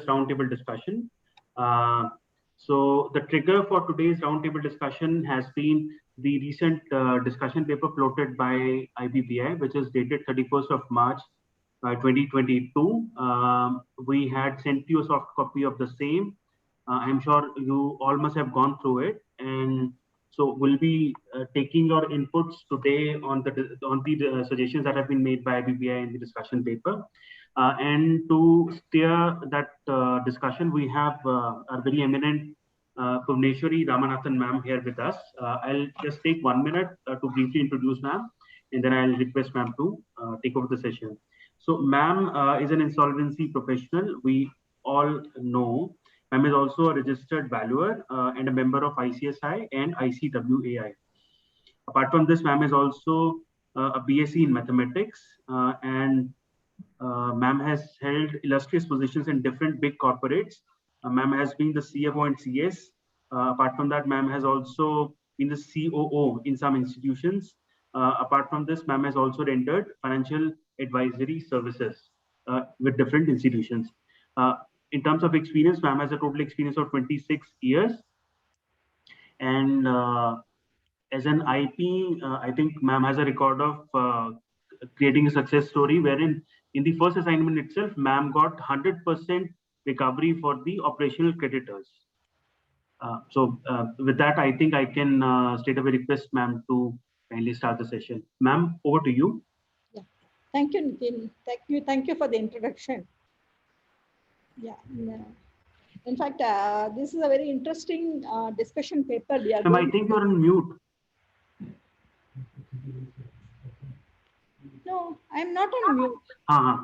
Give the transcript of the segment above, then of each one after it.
roundtable discussion. So the trigger for today's roundtable discussion has been the recent discussion paper floated by IBBI, which is dated 31st of March 2022. We had sent you a soft copy of the same. I'm sure you all must have gone through it, and so we'll be taking your inputs today on the suggestions that have been made by IBBI in the discussion paper. And to steer that discussion, we have our very eminent Bhuvaneshwari Ramanathan ma'am here with us. I'll just take 1 minute to briefly introduce ma'am, and then I'll request ma'am to take over the session. So ma'am is an insolvency professional. We all know ma'am is also a registered valuer and a member of ICSI and ICWAI. Apart from this, ma'am is also a BSc in mathematics, and ma'am has held illustrious positions in different big corporates. Ma'am has been the CFO and CS. Apart from that, ma'am has also been the COO in some institutions. Apart from this, ma'am has also rendered financial advisory services with different institutions. In terms of experience, ma'am has a total experience of 26 years. And as an IP, I think ma'am has a record of creating a success story wherein in the first assignment itself, ma'am got 100% recovery for the operational creditors. So with that, I think I can straight away request ma'am to kindly start the session. Ma'am, over to you. Yeah. Thank you, Nitin. Thank you for the introduction. Yeah. In fact, this is a very interesting discussion paper. Ma'am, I think you're on mute. No, I'm not on mute.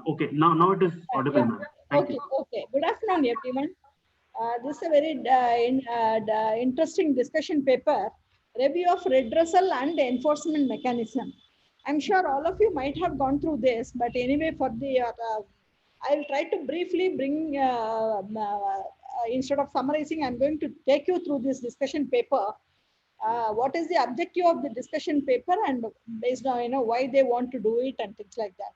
Okay, now it is audible, yeah. ma'am. Okay. Good afternoon, everyone. This is a very interesting discussion paper, review of redressal and enforcement mechanism. I'm sure all of you might have gone through this, but anyway, for the I'll try to briefly bring, instead of summarizing, I'm going to take you through this discussion paper. What is the objective of the discussion paper, and based on why they want to do it and things like that.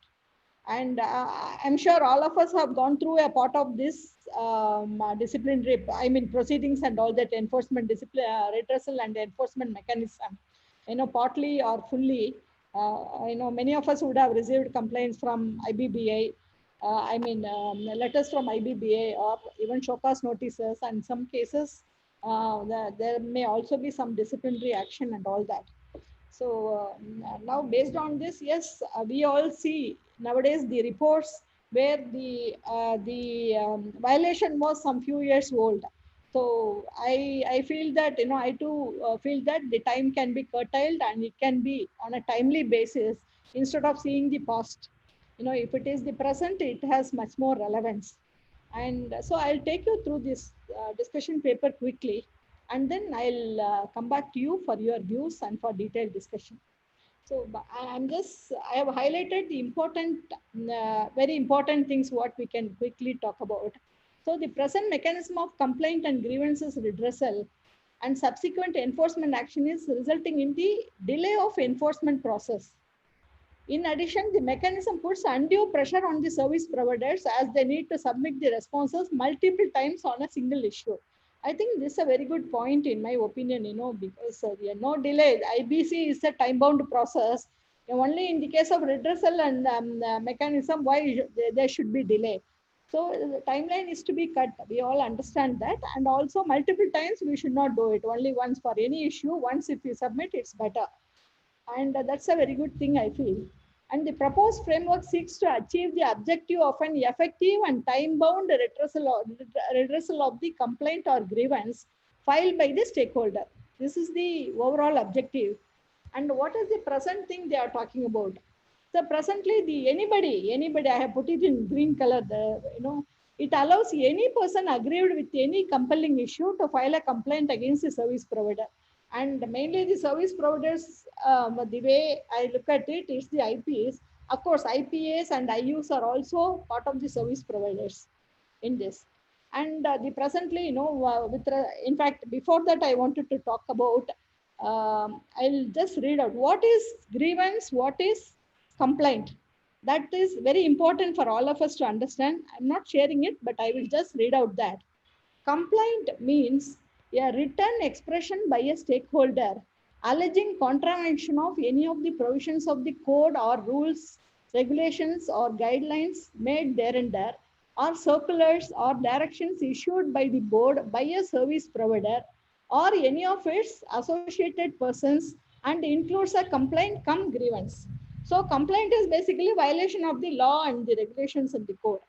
And I'm sure all of us have gone through a part of this disciplinary, proceedings and all that, enforcement, discipline, redressal and enforcement mechanism. Partly or fully. Many of us would have received complaints from IBBI. Letters from IBBI or even show cause notices, and in some cases there may also be some disciplinary action and all that. So now based on this, yes, we all see nowadays the reports where the violation was some few years old. So I feel that, I too feel that the time can be curtailed and it can be on a timely basis instead of seeing the past. If it is the present, it has much more relevance. And so I'll take you through this discussion paper quickly, and then I'll come back to you for your views and for detailed discussion. So I have highlighted the important, very important things what we can quickly talk about. So the present mechanism of complaint and grievances redressal and subsequent enforcement action is resulting in the delay of enforcement process. In addition, the mechanism puts undue pressure on the service providers as they need to submit the responses multiple times on a single issue. I think this is a very good point in my opinion, because no delay. IBC is a time-bound process. Only in the case of redressal and mechanism, why there should be delay. So the timeline is to be cut. We all understand that. And also multiple times we should not do it. Only once for any issue. Once if you submit, it's better. And that's a very good thing, I feel. And the proposed framework seeks to achieve the objective of an effective and time-bound redressal of the complaint or grievance filed by the stakeholder. This is the overall objective. And what is the present thing they are talking about? So presently, anybody, I have put it in green color, it allows any person aggrieved with any compelling issue to file a complaint against the service provider. And mainly the service providers, the way I look at it, is the IPs. Of course, IPAs and IUs are also part of the service providers in this. And the presently, in fact, before that, I wanted to talk about, I'll just read out what is grievance, what is complaint. That is very important for all of us to understand. I'm not sharing it, but I will just read out that. Complaint means a written expression by a stakeholder alleging contravention of any of the provisions of the code or rules, regulations, or guidelines made thereunder, or circulars or directions issued by the board by a service provider or any of its associated persons, and includes a complaint cum grievance. So, complaint is basically violation of the law and the regulations of the code.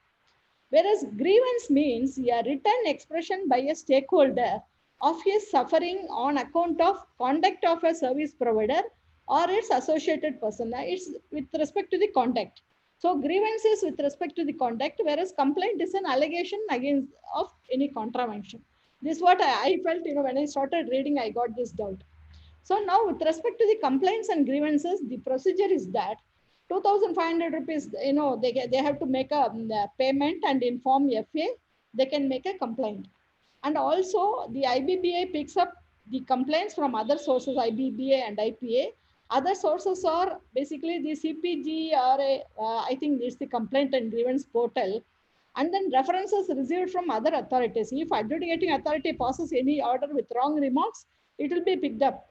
Whereas grievance means a written expression by a stakeholder of his suffering on account of conduct of a service provider or its associated person. It's with respect to the conduct. So grievance is with respect to the conduct, whereas complaint is an allegation against of any contravention. This is what I felt, when I started reading, I got this doubt. So now with respect to the complaints and grievances, the procedure is that 2,500 rupees, they have to make a payment and inform FA, they can make a complaint. And also the IBBI picks up the complaints from other sources, IBBI and IPA. Other sources are basically the CPG or I think it's the complaint and grievance portal. And then references received from other authorities. If adjudicating authority passes any order with wrong remarks, it will be picked up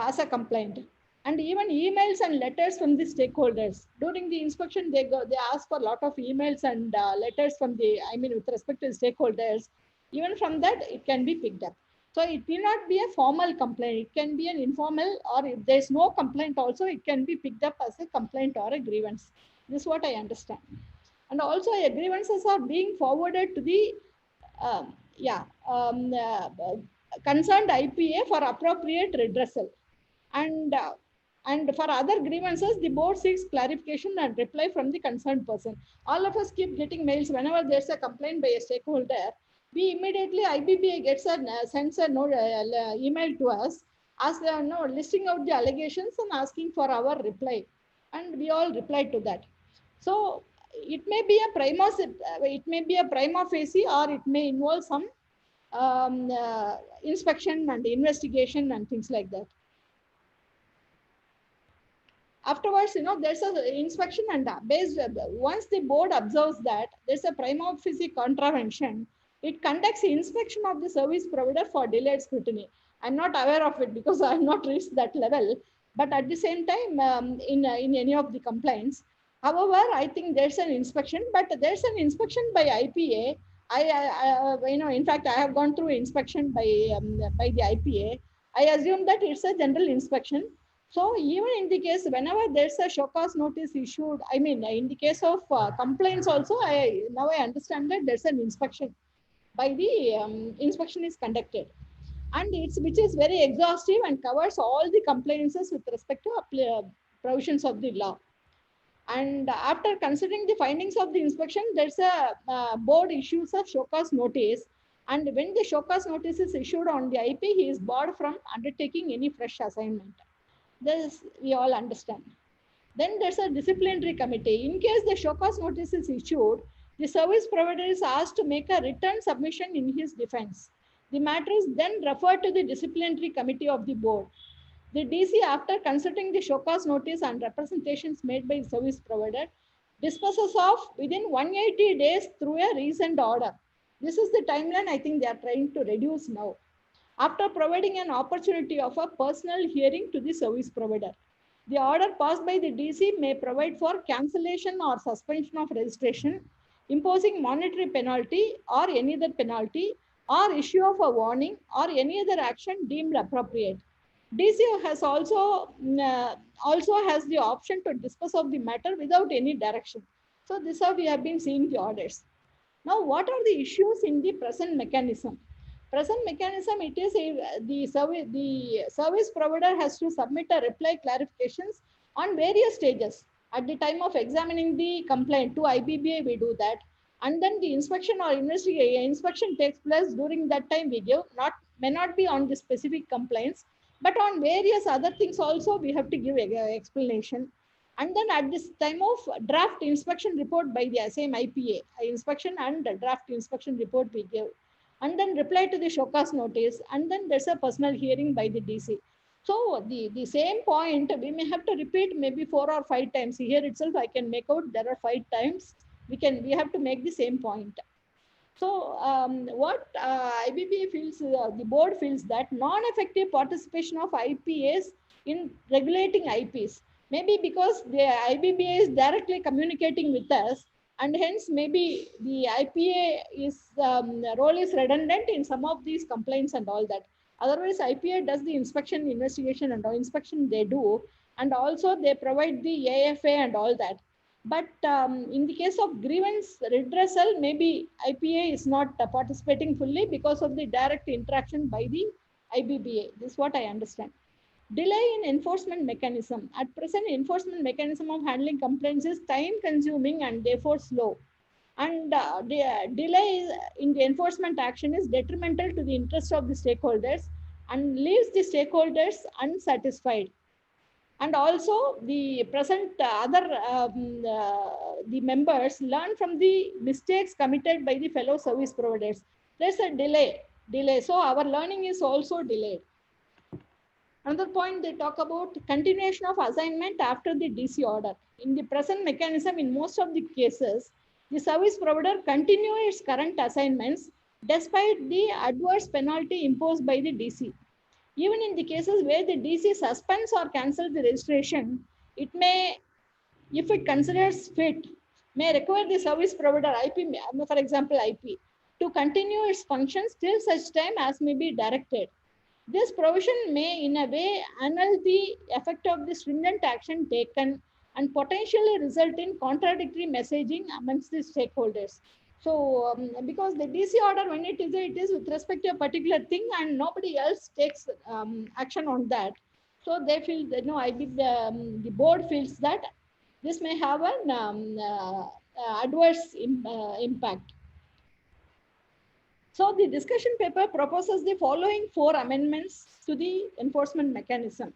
as a complaint. And even emails and letters from the stakeholders during the inspection, they ask for a lot of emails and letters from the, with respect to the stakeholders. Even from that, it can be picked up. So it will not be a formal complaint, it can be an informal, or if there's no complaint also, it can be picked up as a complaint or a grievance. This is what I understand. And also grievances are being forwarded to the um, yeah concerned IPA for appropriate redressal. And for other grievances, the board seeks clarification and reply from the concerned person. All of us keep getting mails whenever there's a complaint by a stakeholder. We immediately, IBBI gets a sends a note, email to us as listing out the allegations and asking for our reply, and we all reply to that. So it may be a prima facie, or it may involve some inspection and investigation and things like that. Afterwards, there's an inspection, and based once the board observes that there's a prima facie contravention, it conducts the inspection of the service provider for delayed scrutiny. I'm not aware of it because I have not reached that level, but at the same time, in any of the complaints, however, I think there's an inspection, but there's an inspection by IPA. In fact, I have gone through inspection by the IPA. I assume that it's a general inspection. So even in the case, whenever there's a show cause notice issued, in the case of complaints also, now I understand that there's an inspection by the inspection is conducted, and which is very exhaustive and covers all the complaints with respect to provisions of the law. And after considering the findings of the inspection, there's a board issues a show cause notice, and when the show cause notice is issued on the IP, he is barred from undertaking any fresh assignment. This we all understand. Then there's a disciplinary committee. In case the show cause notice is issued, the service provider is asked to make a written submission in his defense. The matter is then referred to the disciplinary committee of the board. The DC, after consulting the show cause notice and representations made by the service provider, disposes of within 180 days through a reasoned order. This is the timeline I think they are trying to reduce now, after providing an opportunity of a personal hearing to the service provider. The order passed by the DC may provide for cancellation or suspension of registration, imposing monetary penalty or any other penalty, or issue of a warning or any other action deemed appropriate. DC has also has the option to dispose of the matter without any direction. So this is how we have been seeing the orders. Now, what are the issues in the present mechanism? Present mechanism, it is the service provider has to submit a reply clarifications on various stages. At the time of examining the complaint to IBBI, we do that, and then the inspection or inspection takes place. During that time, we give may not be on the specific complaints, but on various other things also we have to give explanation. And then at this time of draft inspection report by the same IPA, inspection and draft inspection report we give, and then reply to the show cause notice, and then there's a personal hearing by the DC. So the same point we may have to repeat maybe 4 or 5 times. Here itself I can make out there are 5 times. We have to make the same point. So what IBBA feels, the board feels that non-effective participation of IPAs in regulating IPs, maybe because the IBBA is directly communicating with us, and hence maybe the IPA is role is redundant in some of these complaints and all that. Otherwise, IPA does the inspection, investigation, and all inspection they do, and also they provide the AFA and all that. But in the case of grievance redressal, maybe IPA is not participating fully because of the direct interaction by the IBBA. This is what I understand. Delay in enforcement mechanism. At present, enforcement mechanism of handling complaints is time consuming and therefore slow. And the delay in the enforcement action is detrimental to the interests of the stakeholders and leaves the stakeholders unsatisfied. And also the present the members learn from the mistakes committed by the fellow service providers. There's a delay, so our learning is also delayed. Another point, they talk about continuation of assignment after the DC order. In the present mechanism, in most of the cases, the service provider continue its current assignments despite the adverse penalty imposed by the DC. Even in the cases where the DC suspends or cancels the registration, it may, if it considers fit, may require the service provider IP, for example IP, to continue its functions till such time as may be directed. This provision may in a way annul the effect of the stringent action taken and potentially result in contradictory messaging amongst the stakeholders. So, because the DC order, when it is with respect to a particular thing and nobody else takes action on that. So they feel that no, I think the board feels that this may have an adverse impact. So the discussion paper proposes the following 4 amendments to the enforcement mechanism.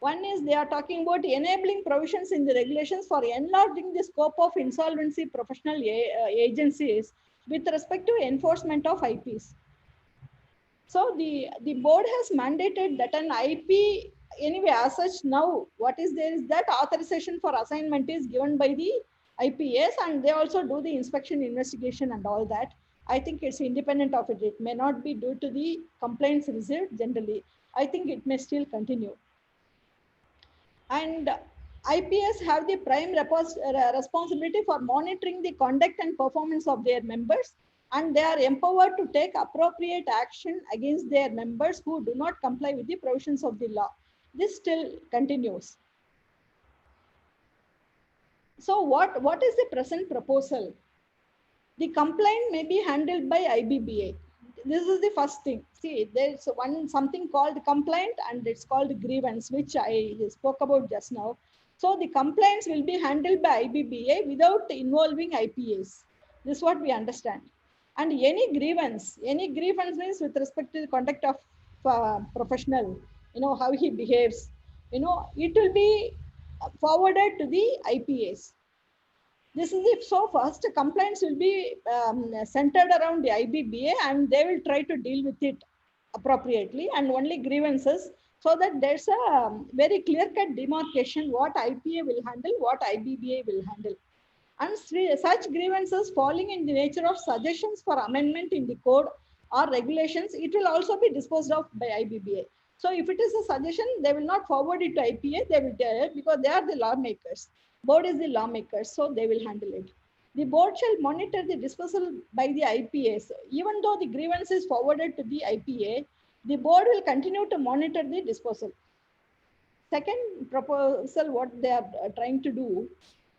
One is they are talking about enabling provisions in the regulations for enlarging the scope of insolvency professional agencies with respect to enforcement of IPs. So the board has mandated that an IP, anyway, as such now, what is there is that authorization for assignment is given by the IPS, and they also do the inspection, investigation and all that. I think it's independent of it. It may not be due to the complaints received generally. I think it may still continue. And IPS have the prime responsibility for monitoring the conduct and performance of their members, and they are empowered to take appropriate action against their members who do not comply with the provisions of the law. This still continues. So what is the present proposal? The complaint may be handled by IBBA. This is the first thing. See, there's something called complaint and it's called grievance, which I spoke about just now. So the complaints will be handled by IBBA without involving IPAs. This is what we understand. And any grievance means with respect to the conduct of professional, how he behaves, it will be forwarded to the IPAs. This is if so first complaints will be centered around the IBBA and they will try to deal with it appropriately, and only grievances, so that there's a very clear-cut demarcation what IPA will handle, what IBBA will handle. And such grievances falling in the nature of suggestions for amendment in the code or regulations, it will also be disposed of by IBBA. So if it is a suggestion, they will not forward it to IPA, they will do it because they are the lawmakers. Board is the lawmakers, so they will handle it. The board shall monitor the disposal by the IPAs. Even though the grievance is forwarded to the IPA, the board will continue to monitor the disposal. Second proposal, what they are trying to do,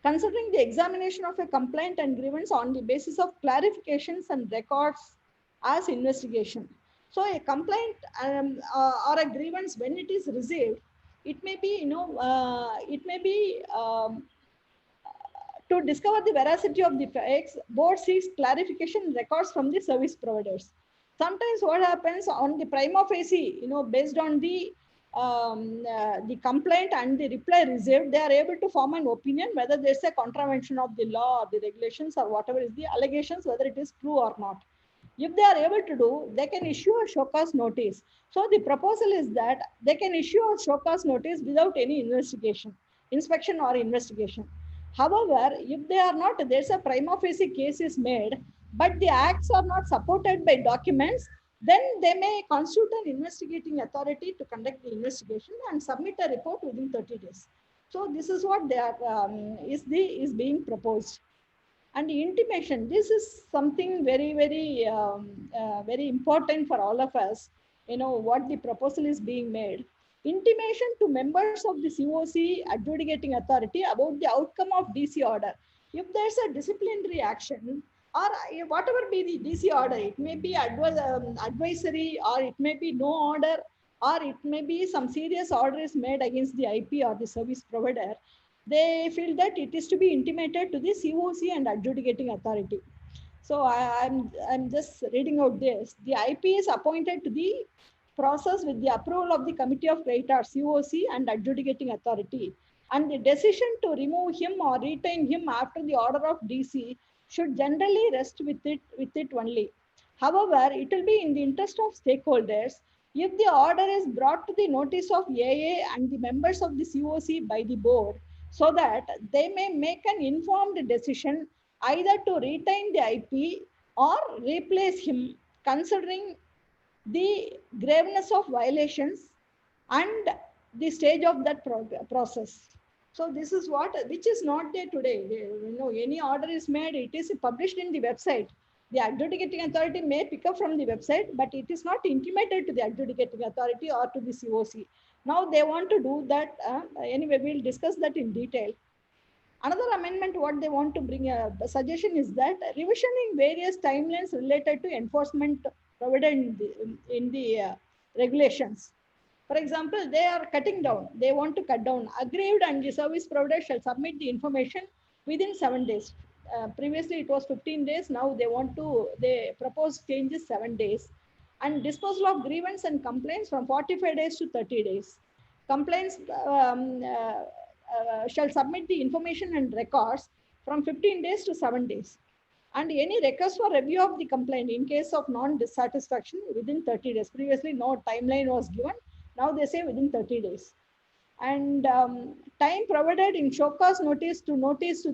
considering the examination of a complaint and grievance on the basis of clarifications and records as investigation. So a complaint or a grievance, when it is received, it may be, to discover the veracity of the facts, board seeks clarification records from the service providers. Sometimes what happens on the prima facie, based on the complaint and the reply received, they are able to form an opinion whether there's a contravention of the law or the regulations or whatever is the allegations, whether it is true or not. If they are able to do, they can issue a show cause notice. So the proposal is that they can issue a show cause notice without any inspection or investigation. However, if they are not, there's a prima facie case is made, but the acts are not supported by documents, then they may constitute an investigating authority to conduct the investigation and submit a report within 30 days. So this is what they are, is being proposed. And intimation, this is something very important for all of us. What the proposal is being made: intimation to members of the COC adjudicating authority about the outcome of DC order. If there's a disciplinary action, or whatever be the DC order, it may be advisory, or it may be no order, or it may be some serious order is made against the IP or the service provider, they feel that it is to be intimated to the COC and adjudicating authority. So I'm just reading out this. The IP is appointed to the process with the approval of the Committee of Creditors, COC, and adjudicating authority. And the decision to remove him or retain him after the order of DC should generally rest with it only. However, it will be in the interest of stakeholders if the order is brought to the notice of AA and the members of the COC by the board, so that they may make an informed decision either to retain the IP or replace him, considering the graveness of violations and the stage of that process. So this is which is not there today. Any order is made, it is published in the website. The adjudicating authority may pick up from the website, but it is not intimated to the adjudicating authority or to the COC. Now they want to do that. Anyway, we'll discuss that in detail. Another amendment, what they want to bring a suggestion is that revisioning various timelines related to enforcement provided in the regulations. For example, they are cutting down. They want to cut down. Aggrieved and the service provider shall submit the information within 7 days. Previously, it was 15 days. Now they propose changes 7 days. And disposal of grievance and complaints from 45 days to 30 days. Complaints shall submit the information and records from 15 days to 7 days. And any request for review of the complaint in case of non-dissatisfaction within 30 days. Previously, no timeline was given. Now they say within 30 days. And time provided in show cause notice to notice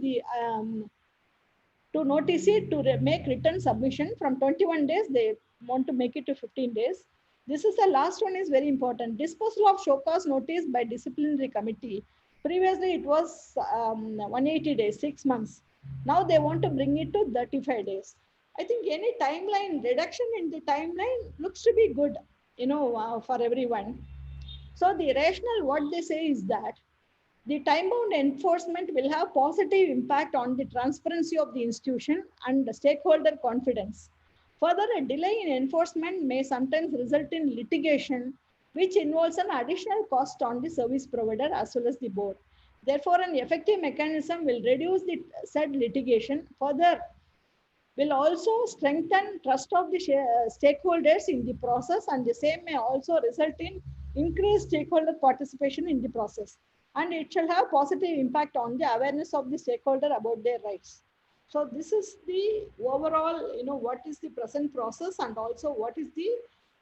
it to make written submission from 21 days, they want to make it to 15 days. This is the last one is very important. Disposal of show cause notice by disciplinary committee. Previously, it was 180 days, 6 months. Now they want to bring it to 35 days. I think any timeline, reduction in the timeline looks to be good, for everyone. So the rationale, what they say is that the time-bound enforcement will have positive impact on the transparency of the institution and the stakeholder confidence. Further, a delay in enforcement may sometimes result in litigation, which involves an additional cost on the service provider as well as the board. Therefore, an effective mechanism will reduce the said litigation. Further, will also strengthen trust of the stakeholders in the process, and the same may also result in increased stakeholder participation in the process. And it shall have positive impact on the awareness of the stakeholder about their rights. So this is the overall, what is the present process, and also what is the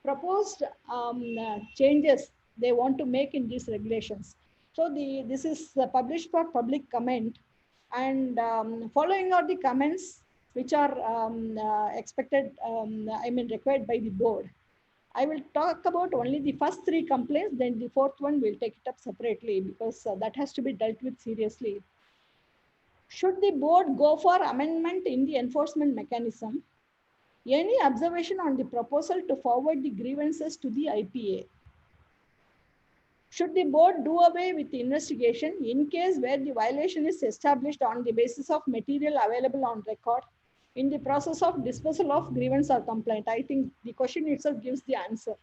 proposed changes they want to make in these regulations. So this is published for public comment, and following are the comments which are required by the board. I will talk about only the first 3 complaints, then the 4th one will take it up separately, because that has to be dealt with seriously. Should the board go for amendment in the enforcement mechanism? Any observation on the proposal to forward the grievances to the IPA? Should the board do away with the investigation in case where the violation is established on the basis of material available on record in the process of disposal of grievance or complaint? I think the question itself gives the answer.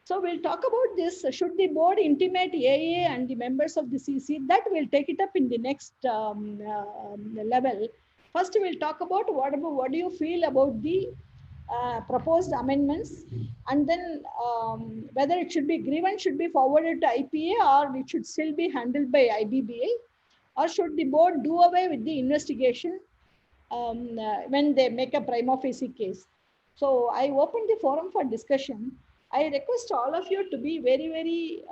So we'll talk about this. Should the board intimate AA and the members of the CC? That will take it up in the next level. First, we'll talk about what do you feel about the proposed amendments, and then whether it should be grievance should be forwarded to IPA, or it should still be handled by IBBI, or should the board do away with the investigation when they make a prima facie case. So I open the forum for discussion. I request all of you to be very, very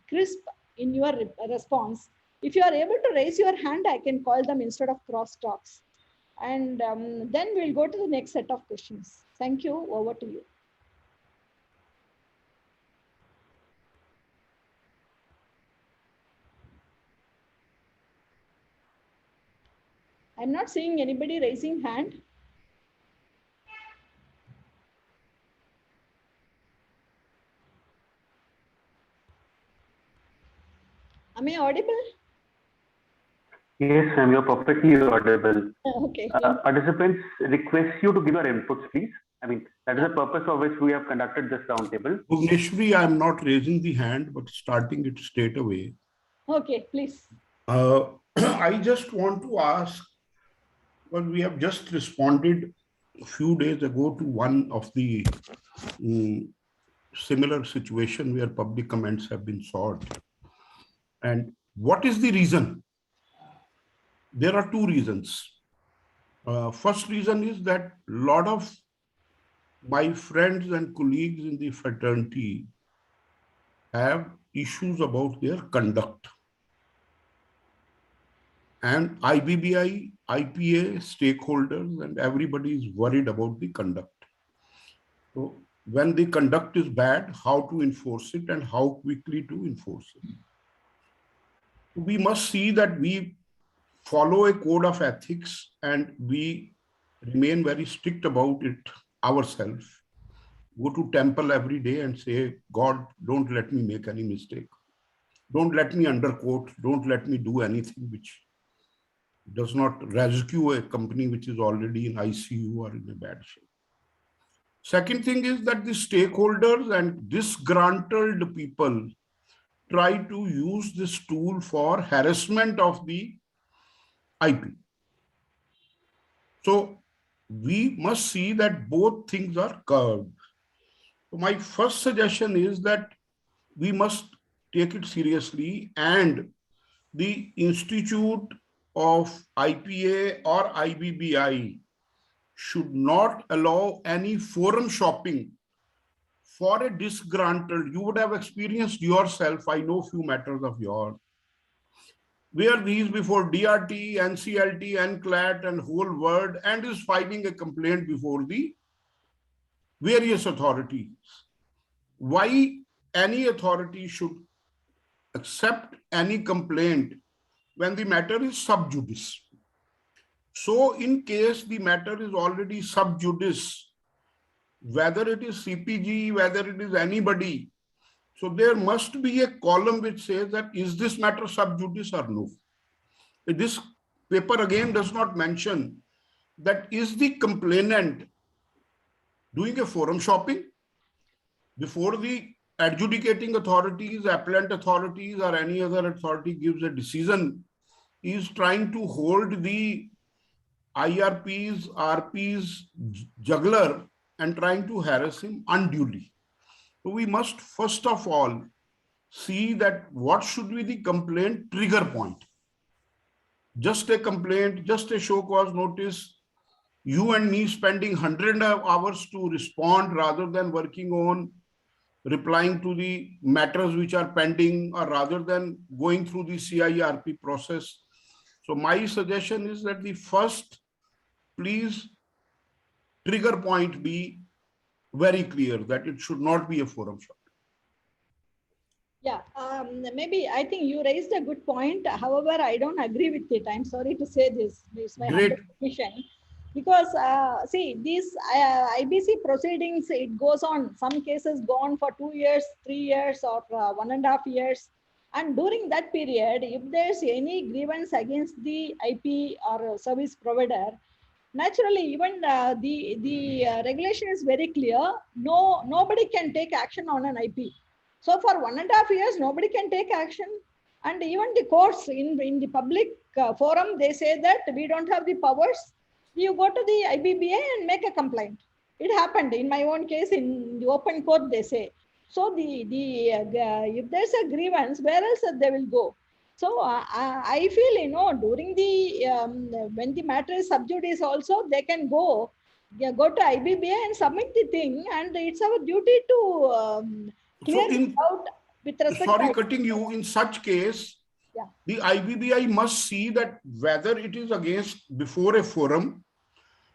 crisp in your response. If you are able to raise your hand, I can call them instead of cross talks. And then we'll go to the next set of questions. Thank you. Over to you. I'm not seeing anybody raising hand. Am I audible? Yes, ma'am, you're perfectly audible. Okay. Participants request you to give your inputs, please. I mean, that is the purpose of which we have conducted this roundtable. Bhuvaneshwari, I'm not raising the hand, but starting it straight away. Okay, please. I just want to ask, well, we have just responded a few days ago to one of the similar situation where public comments have been sought. And what is the reason? There are two reasons. First reason is that a lot of my friends and colleagues in the fraternity have issues about their conduct. And IBBI, IPA, stakeholders, and everybody is worried about the conduct. So when the conduct is bad, how to enforce it and how quickly to enforce it. We must see that we follow a code of ethics and we remain very strict about it ourselves. Go to temple every day and say, God, don't let me make any mistake. Don't let me underquote. Don't let me do anything which does not rescue a company which is already in ICU or in a bad shape. Second thing is that the stakeholders and disgruntled people try to use this tool for harassment of the IP. So we must see that both things are curved. So my first suggestion is that we must take it seriously, and the Institute of IPA or IBBI should not allow any forum shopping for a disgruntled. You would have experienced yourself, I know few matters of yours, where these before DRT, NCLT, NCLAT and whole world, and is filing a complaint before the various authorities. Why any authority should accept any complaint when the matter is sub judice? So in case the matter is already sub judice, whether it is CPG, whether it is anybody, so there must be a column which says that is this matter sub judice or no. This paper again does not mention that is the complainant doing a forum shopping before the adjudicating authorities, appellant authorities, or any other authority gives a decision, is trying to hold the IRPs, RPs juggler and trying to harass him unduly. So we must first of all see that what should be the complaint trigger point. Just a complaint, just a show cause notice, you and me spending 100 hours to respond rather than working on replying to the matters which are pending, or rather than going through the CIRP process. So my suggestion is that the first, please, trigger point be very clear that it should not be a forum shop. Yeah, maybe I think you raised a good point. However, I don't agree with it. I'm sorry to say this. It's my humble position. Because see, these IBC proceedings, it goes on. Some cases go on for 2 years, 3 years, or 1.5 years. And during that period, if there's any grievance against the IP or service provider, naturally, even the regulation is very clear. Nobody can take action on an IP. So for 1.5 years, nobody can take action. And even the courts in the public forum, they say that we don't have the powers. You go to the IBBA and make a complaint. It happened in my own case in the open court, they say. So if there's a grievance, where else they will go? So I feel, during the, when the matter is sub judice also, they can go go to IBBI and submit the thing, and it's our duty to clear it out with respect sorry, to cutting you, in such case, yeah. the IBBI must see that whether it is against before a forum,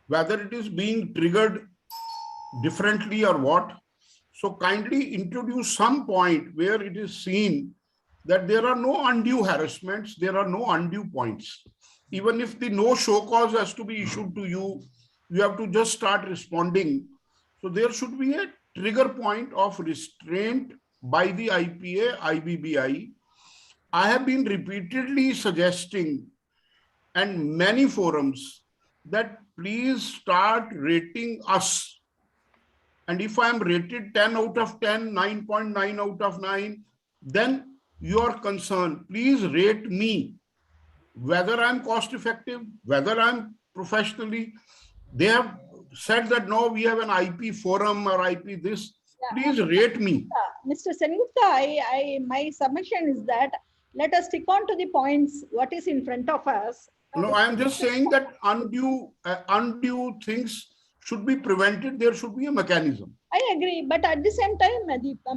whether it is being triggered differently or what. So kindly introduce some point where it is seen that there are no undue harassments, there are no undue points. Even if the no show cause has to be issued to you, you have to just start responding. So there should be a trigger point of restraint by the IPA, IBBI. I have been repeatedly suggesting, and many forums, that please start rating us. And if I am rated 10 out of 10, 9.9 out of 9, then you are concerned. Please rate me, whether I'm cost effective, whether I'm professionally. They have said that no, we have an IP forum or IP this. Please rate me. Mr. Sengupta, my submission is that let us stick on to the points, what is in front of us. No, I am just saying that undue things should be prevented. There should be a mechanism. I agree, but at the same time,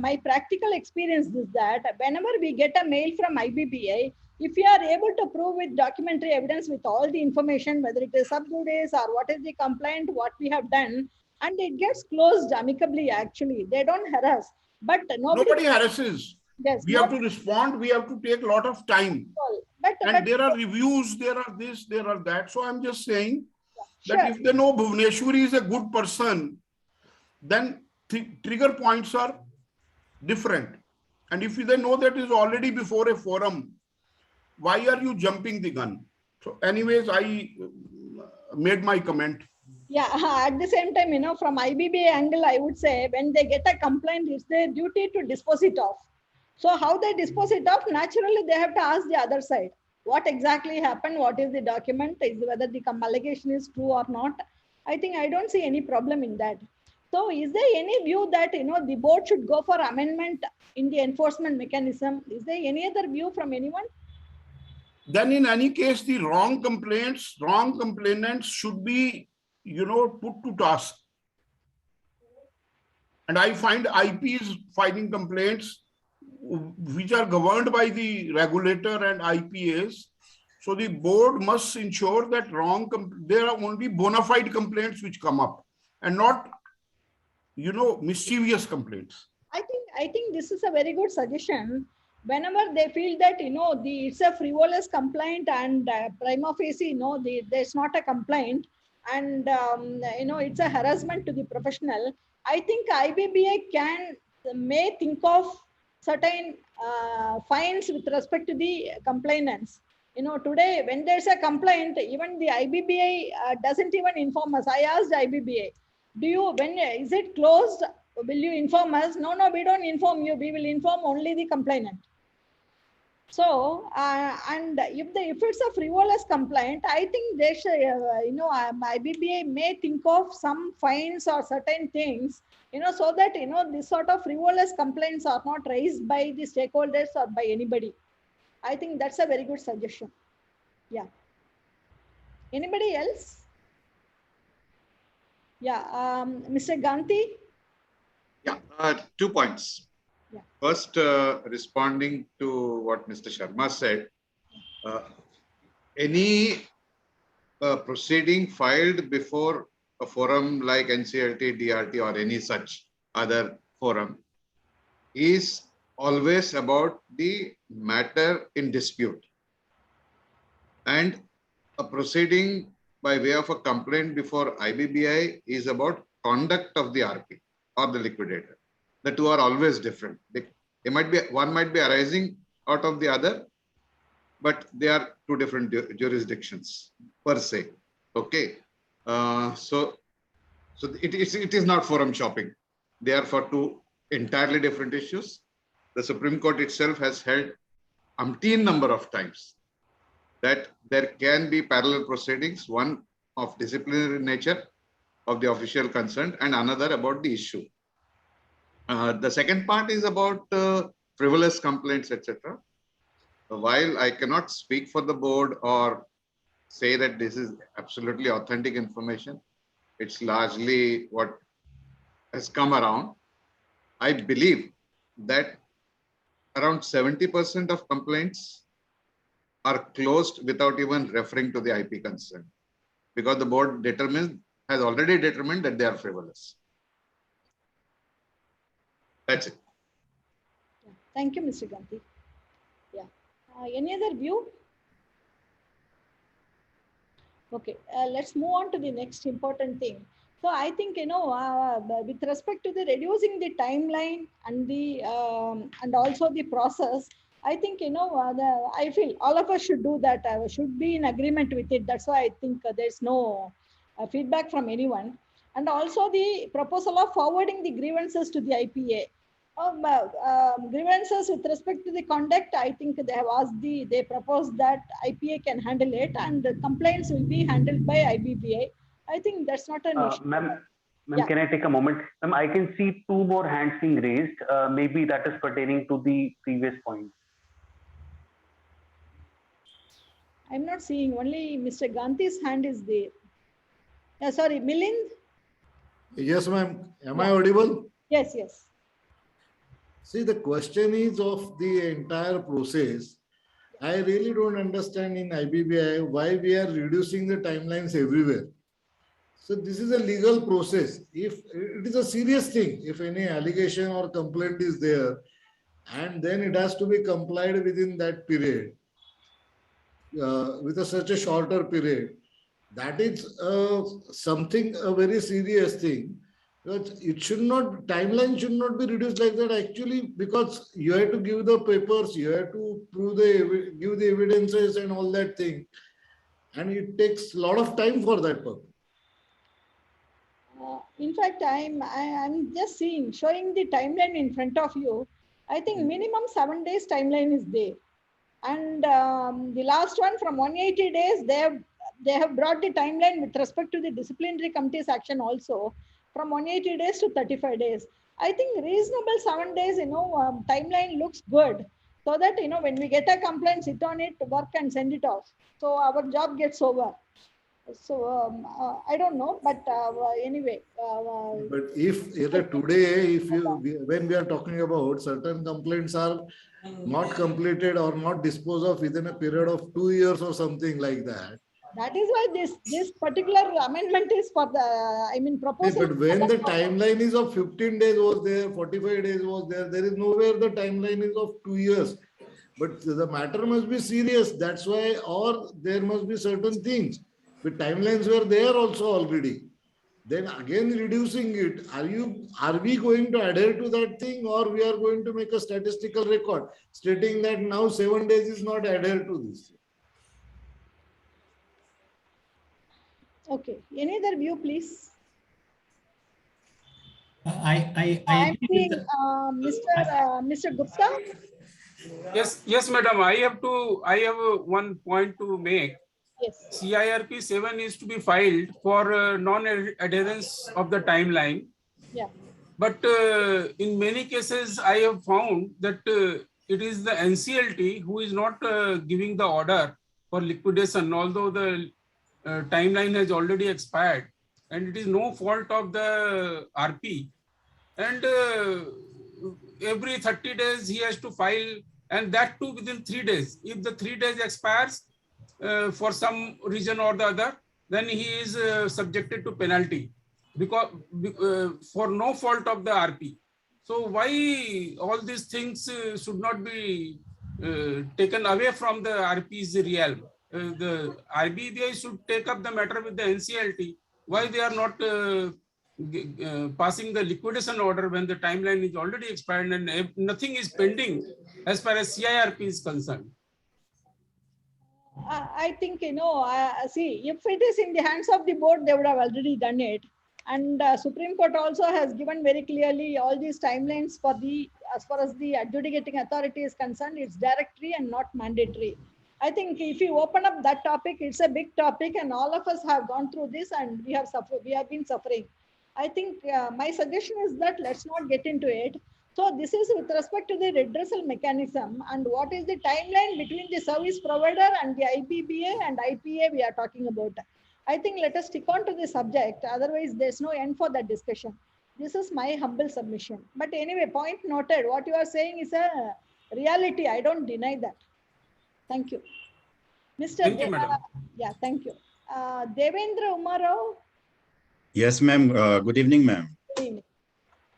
my practical experience is that whenever we get a mail from IBBI, if you are able to prove with documentary evidence with all the information, whether it is sub judice or what is the complaint, what we have done, and it gets closed amicably, actually, they don't harass. But nobody harasses. Yes, we have to respond. We have to take a lot of time. And there are reviews, there are this, there are that. So I'm just saying that if they know Bhuvaneshwari is a good person, then trigger points are different. And if they know that is already before a forum, why are you jumping the gun? So anyways, I made my comment. Yeah, at the same time, from IBBI angle, I would say when they get a complaint, it's their duty to dispose it off. So how they dispose it off, naturally, they have to ask the other side. What exactly happened? What is the document? Is whether the allegation is true or not? I think I don't see any problem in that. So is there any view that, the board should go for amendment in the enforcement mechanism? Is there any other view from anyone? Then in any case, the wrong complainants should be, put to task. And I find IPs filing complaints which are governed by the regulator and IPAs. So the board must ensure that there are only bona fide complaints which come up and not, mischievous complaints. I think this is a very good suggestion. Whenever they feel that, it's a frivolous complaint and prima facie, there's not a complaint and, it's a harassment to the professional. I think IBBI may think of certain fines with respect to the complainants. Today, when there's a complaint, even the IBBI doesn't even inform us. I asked IBBI, is it closed? Will you inform us? No, we don't inform you. We will inform only the complainant. So, and if it's a frivolous complaint, I think they should, IBBI may think of some fines or certain things, so that, this sort of frivolous complaints are not raised by the stakeholders or by anybody. I think that's a very good suggestion. Yeah. Anybody else? Yeah. Mr. Ganti? Yeah, 2 points. Yeah. First, responding to what Mr. Sharma said, any proceeding filed before a forum like NCLT, DRT or any such other forum is always about the matter in dispute. And a proceeding by way of a complaint before IBBI is about conduct of the RP or the liquidator. The two are always different. One might be arising out of the other, but they are two different jurisdictions per se. Okay, so it is not forum shopping. They are for two entirely different issues. The Supreme Court itself has held umpteen number of times that there can be parallel proceedings, one of disciplinary nature of the official concerned and another about the issue. The second part is about frivolous complaints, etc. While I cannot speak for the board or say that this is absolutely authentic information, It's largely what has come around. I believe that around 70% of complaints are closed without even referring to the IP concern, because the board has already determined that they are frivolous. That's it. Yeah. Thank you, Mr. Gandhi. Yeah. Any other view? Okay, let's move on to the next important thing. So I think, with respect to the reducing the timeline and the and also the process, I think, I feel all of us should do that. Should be in agreement with it. That's why I think there's no feedback from anyone. And also the proposal of forwarding the grievances to the IPA. Grievances with respect to the conduct, I think they have asked they proposed that IPA can handle it and the complaints will be handled by IBBI. I think that's not an issue. Ma'am, Yeah. can I take a moment? Ma'am, I can see two more hands being raised. Maybe that is pertaining to the previous point. I'm not seeing, only Mr. Gandhi's hand is there. Sorry, Milind? Yes, ma'am. Am I audible? Yes, yes. See, the question is of the entire process. I really don't understand in IBBI why we are reducing the timelines everywhere. So this is a legal process. If it is a serious thing, if any allegation or complaint is there, and then it has to be complied within that period, with such a shorter period, that is something, a very serious thing. Because it should not, timeline should not be reduced like that actually, because you have to give the papers, you have to prove give the evidences and all that thing. And it takes a lot of time for that purpose. In fact, I'm just showing the timeline in front of you. I think minimum 7 days timeline is there. And the last one from 180 days, they have brought the timeline with respect to the disciplinary committee's action also from 180 days to 35 days. I think reasonable 7 days, timeline looks good. So that, when we get a complaint, sit on it, work and send it off. So our job gets over. So I don't know, but anyway. But if today, when we are talking about certain complaints are not completed or not disposed of within a period of 2 years or something like that. That is why this particular amendment is for the, proposal. But when the timeline is of 15 days was there, 45 days was there is nowhere the timeline is of 2 years. But the matter must be serious. That's why, or there must be certain things. The timelines were there also already. Then again reducing it. Are we going to adhere to that thing, or we are going to make a statistical record stating that now 7 days is not adhered to this? Okay. Any other view, please? I think Mr. Gupta. Yes, madam. I have one point to make. Yes. CIRP 7 is to be filed for non-adherence of the timeline. Yeah. But in many cases, I have found that it is the NCLT who is not giving the order for liquidation, although the timeline has already expired, and it is no fault of the RP. And every 30 days he has to file, and that too within 3 days. If the 3 days expires for some reason or the other, then he is subjected to penalty because for no fault of the RP. So why all these things should not be taken away from the RP's realm? The IBBI should take up the matter with the NCLT. Why they are not passing the liquidation order when the timeline is already expired and nothing is pending as far as CIRP is concerned? I think, see, if it is in the hands of the board, they would have already done it. And Supreme Court also has given very clearly all these timelines for as far as the adjudicating authority is concerned, it's directory and not mandatory. I think if you open up that topic, it's a big topic, and all of us have gone through this and we have been suffering. I think my suggestion is that let's not get into it. So this is with respect to the redressal mechanism, and what is the timeline between the service provider and the IBBI and IPA we are talking about. I think let us stick on to the subject. Otherwise, there's no end for that discussion. This is my humble submission. But anyway, point noted. What you are saying is a reality. I don't deny that. Thank you. Mr. Thank you, madam. Yeah, thank you. Devendra Umarao. Yes, ma'am. Good evening, ma'am. Good evening.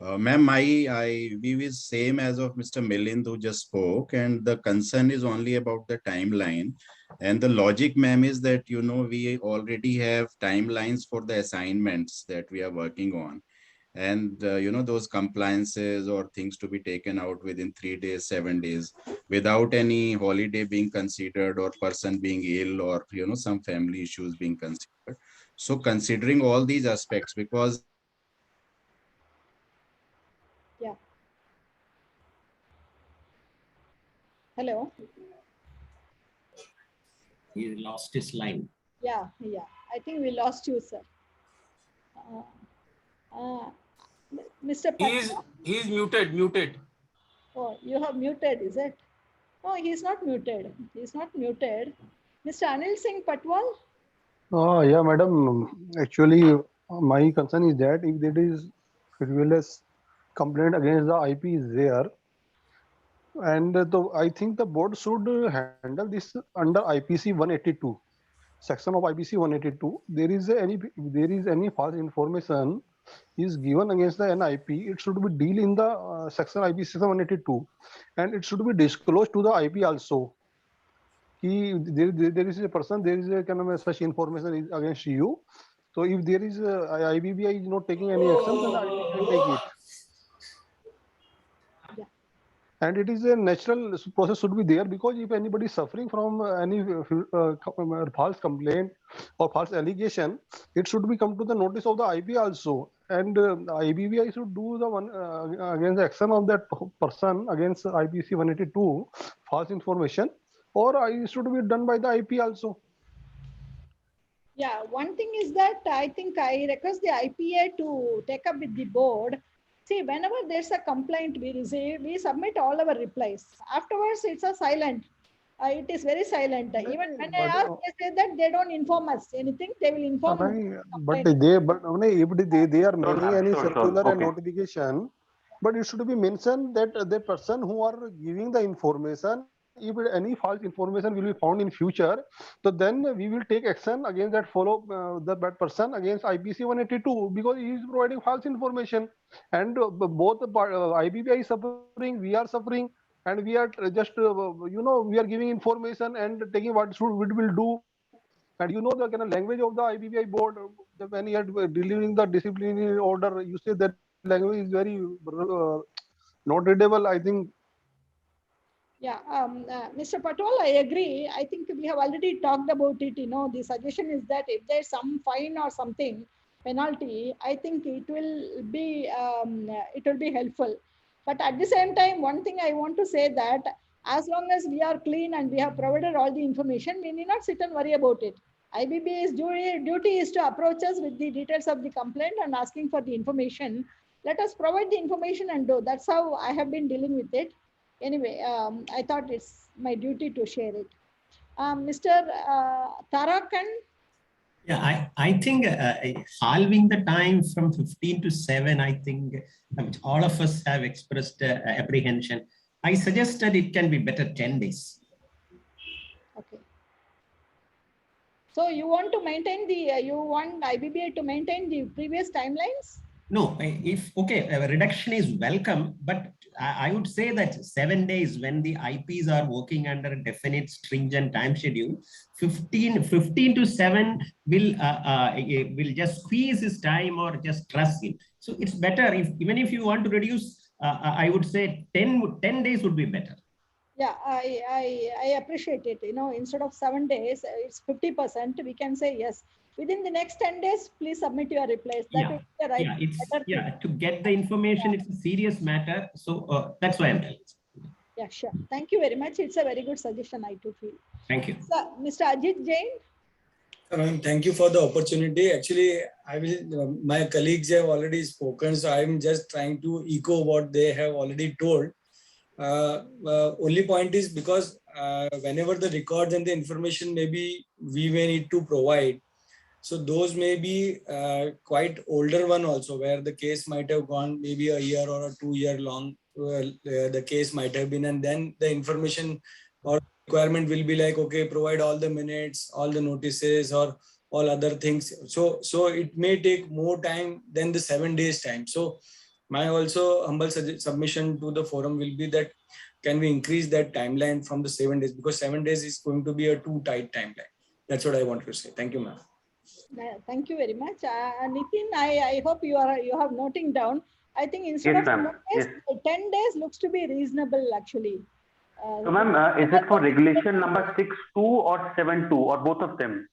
Ma'am, my view is same as of Mr. Milind who just spoke, and the concern is only about the timeline. And the logic, ma'am, is that, you know, we already have timelines for the assignments that we are working on. And, you know, those compliances or things to be taken out within 3 days, 7 days, without any holiday being considered or person being ill or, you know, some family issues being considered. So considering all these aspects, because Yeah. Hello. He lost his line. Yeah. I think we lost you, sir. Mr. Patwa? He is muted. Oh, you have muted, is it? No, he's not muted. He's not muted. Mr. Anil Singh Patwal? Yeah, madam. Actually, my concern is that if there is frivolous complaint against the IP is there, and I think the board should handle this under IPC 182, section of IPC 182. There is any false information is given against the NIP, it should be deal in the section IPC 182, and it should be disclosed to the IP also. There is a person, there is a kind of such information is against you. So if there is IBBI is not taking any action, then IP can take it. Yeah. And it is a natural process should be there, because if anybody is suffering from any false complaint or false allegation, it should be come to the notice of the IP also. And IBBI should do the one against the action of that person against IPC 182 false information, or it should be done by the IP also. Yeah, one thing is that I think I request the IPA to take up with the board. See, whenever there's a complaint we receive, we submit all our replies. Afterwards, it's a silent. It is very silent. Even when I ask, they say that they don't inform us anything. They will inform us. But they are making any circular and notification. But it should be mentioned that the person who are giving the information, if any false information will be found in future, so then we will take action against that that person against IPC 182, because he is providing false information, and both IBBI is suffering, we are suffering, and we are just we are giving information and taking what we will do. And you know the kind of language of the IBBI board when you are delivering the disciplinary order, you say that language is very not readable, I think. Yeah, Mr. Patwal, I agree. I think we have already talked about it. The suggestion is that if there's some fine or something, penalty, I think it will be helpful. But at the same time, one thing I want to say that as long as we are clean and we have provided all the information, we need not sit and worry about it. IBBI's duty is to approach us with the details of the complaint and asking for the information. Let us provide the information and do. That's how I have been dealing with it. Anyway, I thought it's my duty to share it. Mr. Tarakan? Yeah, I think halving the time from 15 to 7, I think all of us have expressed apprehension. I suggested it can be better 10 days. Okay. So you want to maintain you want IBBI to maintain the previous timelines? No, a reduction is welcome, but I would say that 7 days when the IPs are working under a definite stringent time schedule, 15 to 7 will just squeeze his time or just trust him. So it's better even if you want to reduce, I would say 10 days would be better. Yeah, I appreciate it. Instead of 7 days, it's 50%. We can say yes. Within the next 10 days, please submit your replies. That would be the right. To get the information, it's a serious matter. So that's why I'm telling you. Yeah, sure. Thank you very much. It's a very good suggestion, I too feel. Thank you. So, Mr. Ajit Jain? Thank you for the opportunity. Actually, my colleagues have already spoken, so I'm just trying to echo what they have already told. Only point is because whenever the records and the information maybe we may need to provide, So those may be quite older one also, where the case might have gone maybe a year or a 2 year long. The case might have been, and then the information or requirement will be like, okay, provide all the minutes, all the notices, or all other things. So it may take more time than the 7 days time. So my also humble submission to the forum will be that can we increase that timeline from the 7 days, because 7 days is going to be a too tight timeline. That's what I want to say. Thank you, ma'am. Thank you very much. Nitin, I hope you have noting down. I think instead Yes, of ma'am. 2 days, Yes. 10 days looks to be reasonable actually. So, ma'am, is it for regulation number 6.2 or 7.2 or both of them?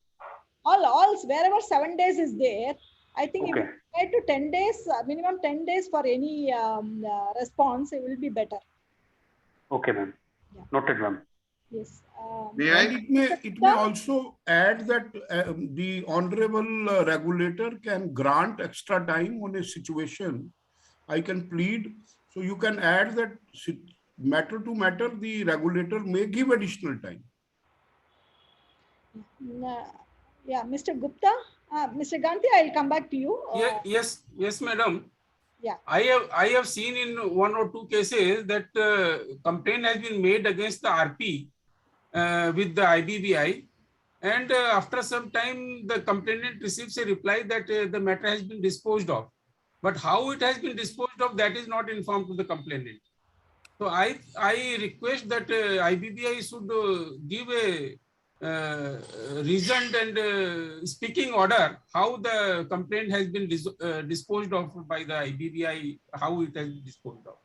All wherever 7 days is there, I think Okay. if you try to 10 days, minimum 10 days for any response, it will be better. Okay, ma'am. Yeah. Noted, ma'am. Yes. May And I? it may also add that the honorable regulator can grant extra time on a situation. I can plead. So you can add that matter to matter, the regulator may give additional time. Yeah, Mr. Gupta, Mr. Gandhi, I'll come back to you. Yes, madam. Yeah. I have seen in 1 or 2 cases that complaint has been made against the RP with the IBBI, and after some time the complainant receives a reply that the matter has been disposed of. But how it has been disposed of, that is not informed to the complainant. So I request that IBBI should give a reasoned and speaking order how the complaint has been disposed of by the IBBI, how it has been disposed of.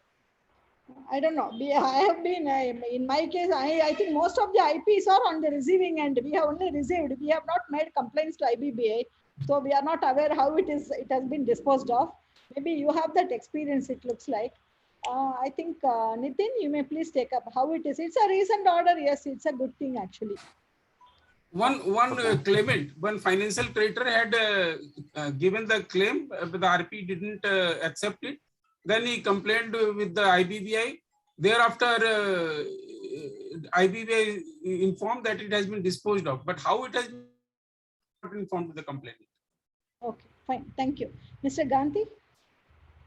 I don't know. I have been, in my case, I think most of the IPs are on the receiving end. We have only received. We have not made complaints to IBBI. So we are not aware how it has been disposed of. Maybe you have that experience, it looks like. I think, Nitin, you may please take up how it is. It's a recent order. Yes, it's a good thing actually. One claimant, one financial creditor had given the claim, but the RP didn't accept it. Then he complained with the IBBI. Thereafter, IBBI informed that it has been disposed of. But how it has been informed to the complainant. Okay, fine. Thank you. Mr. Gandhi?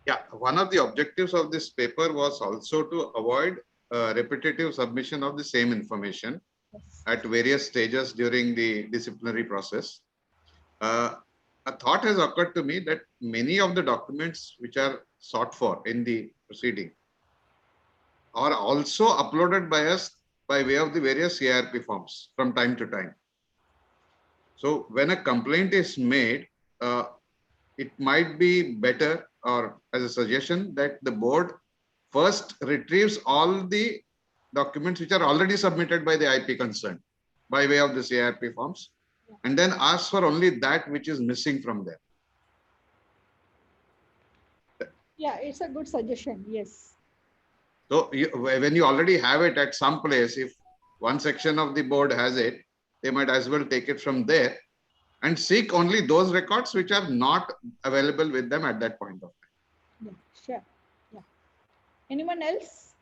Yeah, one of the objectives of this paper was also to avoid repetitive submission of the same information at various stages during the disciplinary process. A thought has occurred to me that many of the documents which are sought for in the proceeding are also uploaded by us by way of the various CRP forms from time to time. So when a complaint is made, it might be better, or as a suggestion, that the board first retrieves all the documents which are already submitted by the IP concerned by way of the CRP forms, and then asks for only that which is missing from there. Yeah, it's a good suggestion. Yes. So when you already have it at some place, if one section of the board has it, they might as well take it from there and seek only those records which are not available with them at that point of time. Yeah, sure. Yeah. Anyone else?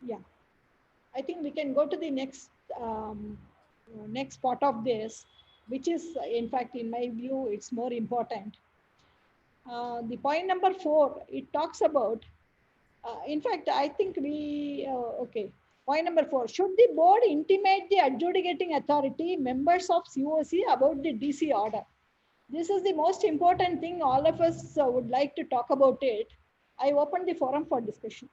Yeah. I think we can go to the next next part of this, which is, in fact, in my view, it's more important. The point number 4, it talks about, in fact, I think we, okay. Point number 4, should the board intimate the adjudicating authority, members of COC, about the DC order? This is the most important thing. All of us would like to talk about it. I open the forum for discussion.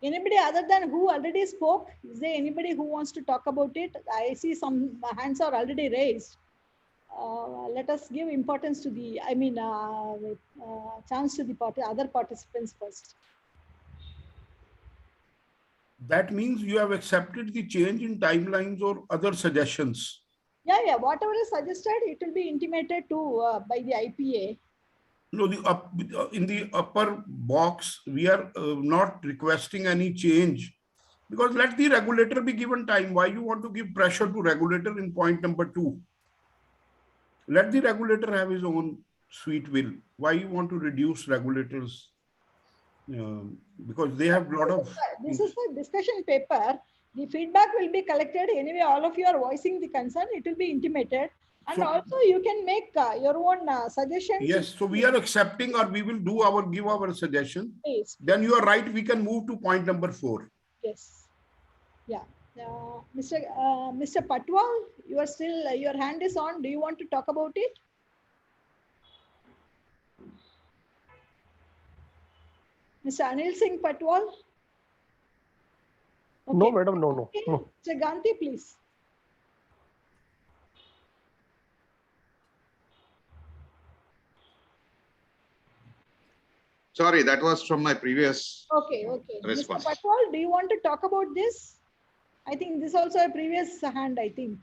Anybody other than who already spoke? Is there anybody who wants to talk about it? I see some hands are already raised. Let us give importance to the, chance to the other participants first. That means you have accepted the change in timelines or other suggestions. Yeah. Whatever is suggested, it will be intimated to by the IPA. No, in the upper box, we are not requesting any change, because let the regulator be given time. Why you want to give pressure to regulator in point number 2? Let the regulator have his own sweet will. Why you want to reduce regulators? because they have a lot of. This is the discussion paper. The feedback will be collected. Anyway, all of you are voicing the concern. It will be intimated. And So- also you can make your own suggestions. Yes, so we are accepting, or we will give our suggestion. Please. Then you are right, we can move to point number 4. Yes. Yeah. Mr. Patwal, you are still, your hand is on. Do you want to talk about it? Mr. Anil Singh Patwal? Okay. No, madam, no. Okay. Mr. Gandhi, please. Sorry, that was from my previous Okay. response. Mr. Patwal, do you want to talk about this? I think this also a previous hand, I think.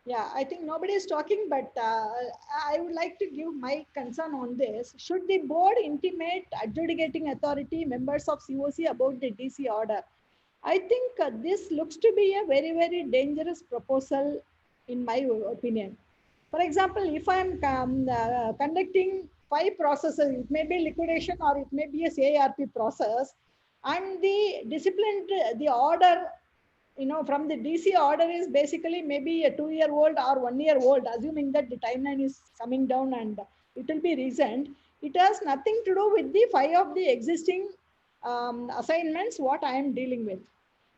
Yeah, I think nobody is talking, but I would like to give my concern on this. Should the board intimate adjudicating authority members of COC about the DC order? I think this looks to be a very, very dangerous proposal in my opinion. For example, if I am conducting 5 processes, it may be liquidation or it may be a CARP process, and the order, from the DC order is basically maybe a 2-year-old or 1-year-old, assuming that the timeline is coming down and it will be recent. It has nothing to do with the 5 of the existing assignments what I am dealing with.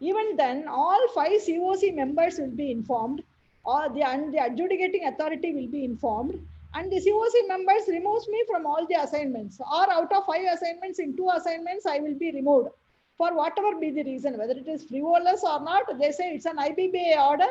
Even then, all 5 COC members will be informed, or the adjudicating authority will be informed, and the COC members removes me from all the assignments, or out of 5 assignments, in 2 assignments I will be removed for whatever be the reason, whether it is frivolous or not. They say it's an IBBI order.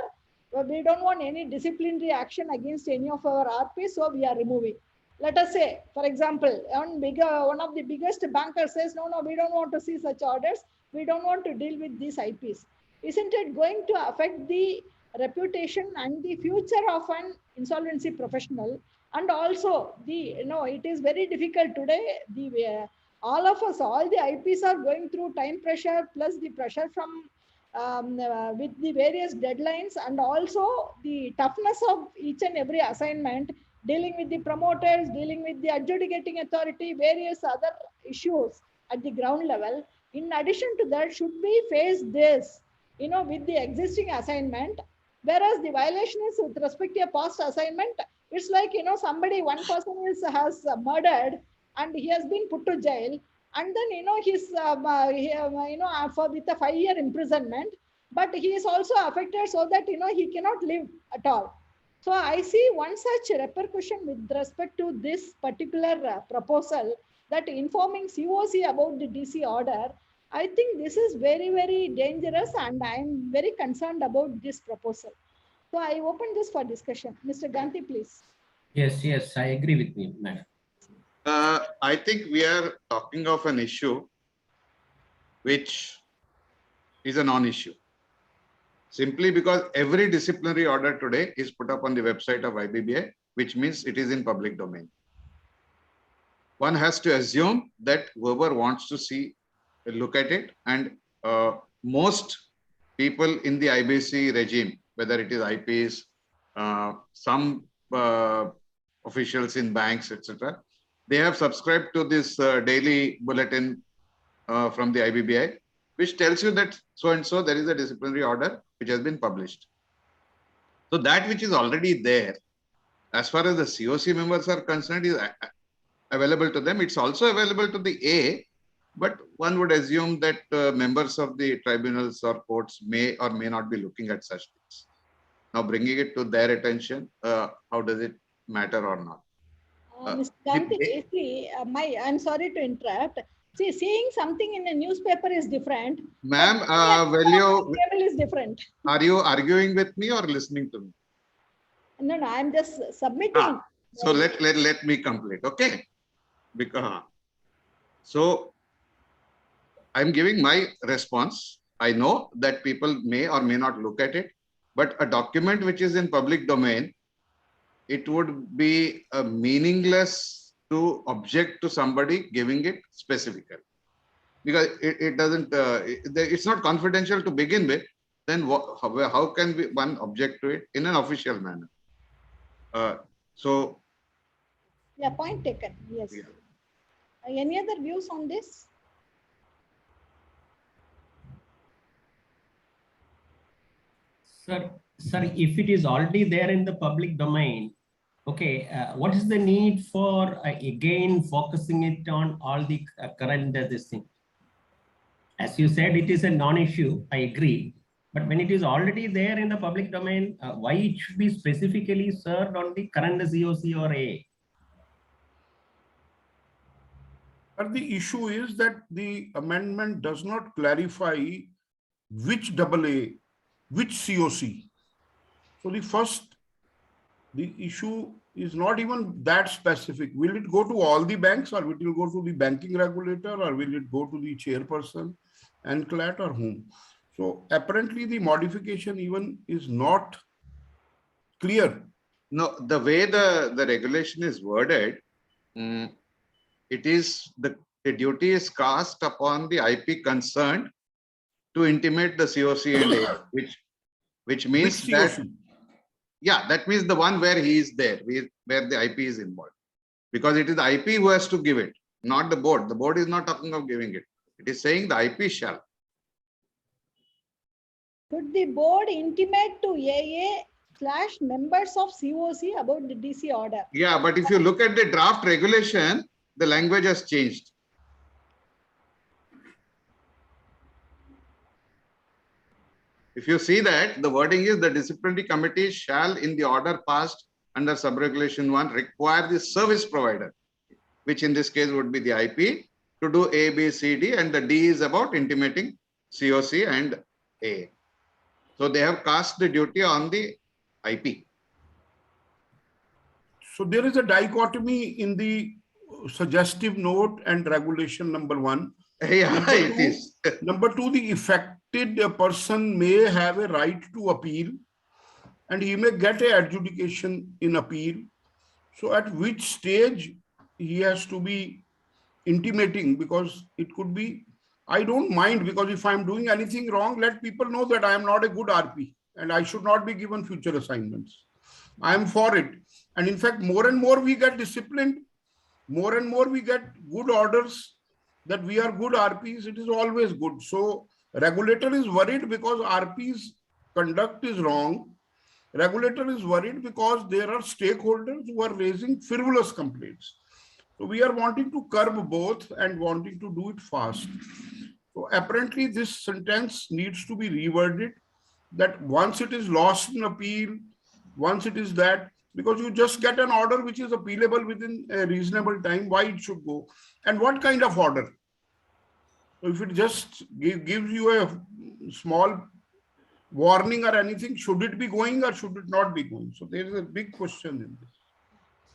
We don't want any disciplinary action against any of our RPs, so we are removing. Let us say, for example, one of the biggest bankers says, no, we don't want to see such orders. We don't want to deal with these IPs. Isn't it going to affect the reputation and the future of an insolvency professional? And also, it is very difficult today. All of us, all the IPs are going through time pressure, plus the pressure from with the various deadlines, and also the toughness of each and every assignment, dealing with the promoters, dealing with the adjudicating authority, various other issues at the ground level. In addition to that, should we face this, with the existing assignment, whereas the violation is with respect to a past assignment? It's like, one person has murdered and he has been put to jail, and then he's for with a 5-year imprisonment, but he is also affected so that he cannot live at all. So I see one such repercussion with respect to this particular proposal, that informing COC about the DC order. I think this is very, very dangerous, and I am very concerned about this proposal. So I open this for discussion. Mr. Gandhi, please. Yes, I agree with you, madam. I think we are talking of an issue which is a non-issue. Simply because every disciplinary order today is put up on the website of IBBI, which means it is in public domain. One has to assume that whoever wants to look at it, and most people in the IBC regime, whether it is IPs, some officials in banks, etc., they have subscribed to this daily bulletin from the IBBI, which tells you that so and so there is a disciplinary order which has been published. So that which is already there, as far as the COC members are concerned, is available to them. It's also available to the A, but one would assume that members of the tribunals or courts may or may not be looking at such things. Now, bringing it to their attention, how does it matter or not? Mr. Gandhi, I'm sorry to interrupt. See, seeing something in a newspaper is different. Ma'am, is different. Are you arguing with me or listening to me? No, I'm just submitting. So let me complete, okay? Because so I'm giving my response. I know that people may or may not look at it, but a document which is in public domain, it would be meaningless to object to somebody giving it specifically, because it doesn't. It's not confidential to begin with. Then how can one object to it in an official manner? Yeah, point taken. Yes. Yeah. Any other views on this? Sir, if it is already there in the public domain, okay, what is the need for again focusing it on all the current this thing? As you said, it is a non-issue. I agree. But when it is already there in the public domain, why it should be specifically served on the current COC or A? But the issue is that the amendment does not clarify which AA, which COC. So the issue is not even that specific. Will it go to all the banks, or will it go to the banking regulator, or will it go to the chairperson and CLAT, or whom? So apparently the modification even is not clear. No, the way the regulation is worded, it is the duty is cast upon the IP concerned to intimate the COC and A, which means that, yeah, that means the one where he is there, where the IP is involved. Because it is the IP who has to give it, not the board. The board is not talking of giving it. It is saying the IP shall. Could the board intimate to AA/members of COC about the DC order? Yeah, but if you look at the draft regulation, the language has changed. If you see that, the wording is the disciplinary committee shall, in the order passed under subregulation 1, require the service provider, which in this case would be the IP, to do A, B, C, D, and the D is about intimating COC and A. So they have cast the duty on the IP. So there is a dichotomy in the suggestive note and regulation number 1. Yeah, it is. Number 2, the affected person may have a right to appeal, and he may get an adjudication in appeal. So at which stage he has to be intimating, because it could be, I don't mind, because if I'm doing anything wrong, let people know that I am not a good RP and I should not be given future assignments. I am for it. And in fact, more and more we get disciplined, more and more we get good orders that we are good RPs. It is always good. So regulator is worried because RP's conduct is wrong. Regulator is worried because there are stakeholders who are raising frivolous complaints. So we are wanting to curb both and wanting to do it fast. So apparently this sentence needs to be reworded, that once it is lost in appeal, once it is that, because you just get an order which is appealable within a reasonable time, why it should go? And what kind of order? So if it just gives you a small warning or anything, should it be going or should it not be going? So there is a big question in this.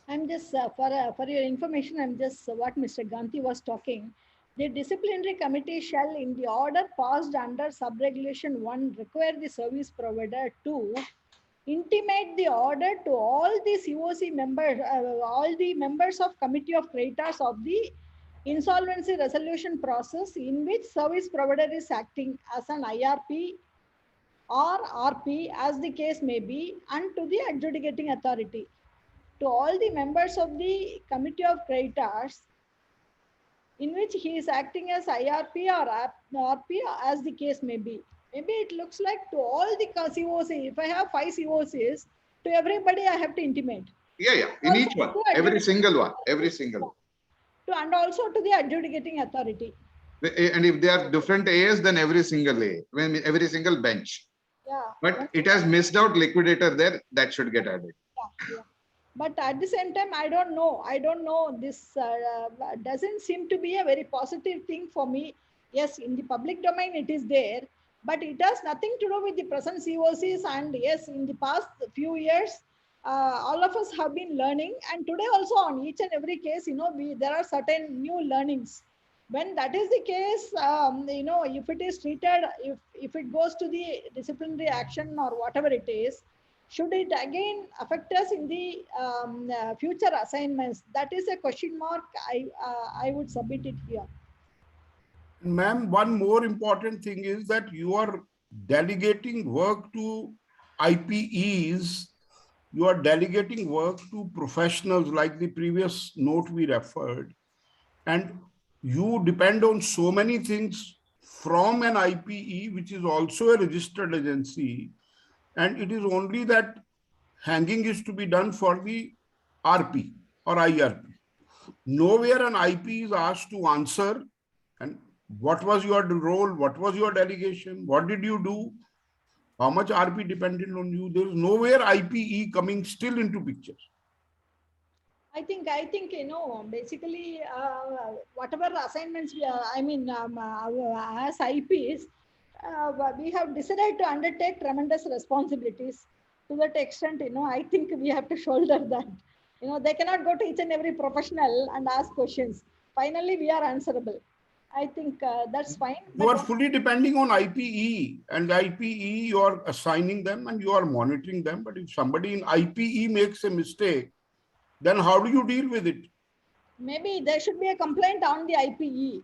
I'm just, for your information, I'm just what Mr. Ganti was talking. The disciplinary committee shall, in the order passed under subregulation 1, require the service provider to intimate the order to all the COC members, all the members of committee of creditors of the insolvency resolution process in which service provider is acting as an IRP or RP, as the case may be, and to the adjudicating authority. To all the members of the committee of creditors in which he is acting as IRP or RP, as the case may be. Maybe it looks like to all the COC. If I have 5 COCs, to everybody I have to intimate. Yeah, in each one, every single one. And also to the adjudicating authority. And if they are different As, then every single A, every single bench. Yeah. But it has missed out liquidator there, that should get added. Yeah. But at the same time, I don't know, this doesn't seem to be a very positive thing for me. Yes, in the public domain it is there, but it has nothing to do with the present COCs. And yes, in the past few years, all of us have been learning, and today also on each and every case, there are certain new learnings. When that is the case, if it is treated, if it goes to the disciplinary action or whatever it is, should it again affect us in the future assignments? That is a question mark. I would submit it here. Ma'am, one more important thing is that you are delegating work to IPEs. You are delegating work to professionals, like the previous note we referred. And you depend on so many things from an IPE, which is also a registered agency. And it is only that hanging is to be done for the RP or IRP. Nowhere an IP is asked to answer and what was your role, what was your delegation, what did you do, how much RP depended on you. There is nowhere IPE coming still into picture. I think basically whatever assignments as IPs, we have decided to undertake tremendous responsibilities. To that extent, I think we have to shoulder that. They cannot go to each and every professional and ask questions. Finally, we are answerable. I think that's fine. You are fully depending on IPE, and IPE you are assigning them and you are monitoring them. But if somebody in IPE makes a mistake, then how do you deal with it? Maybe there should be a complaint on the IPE,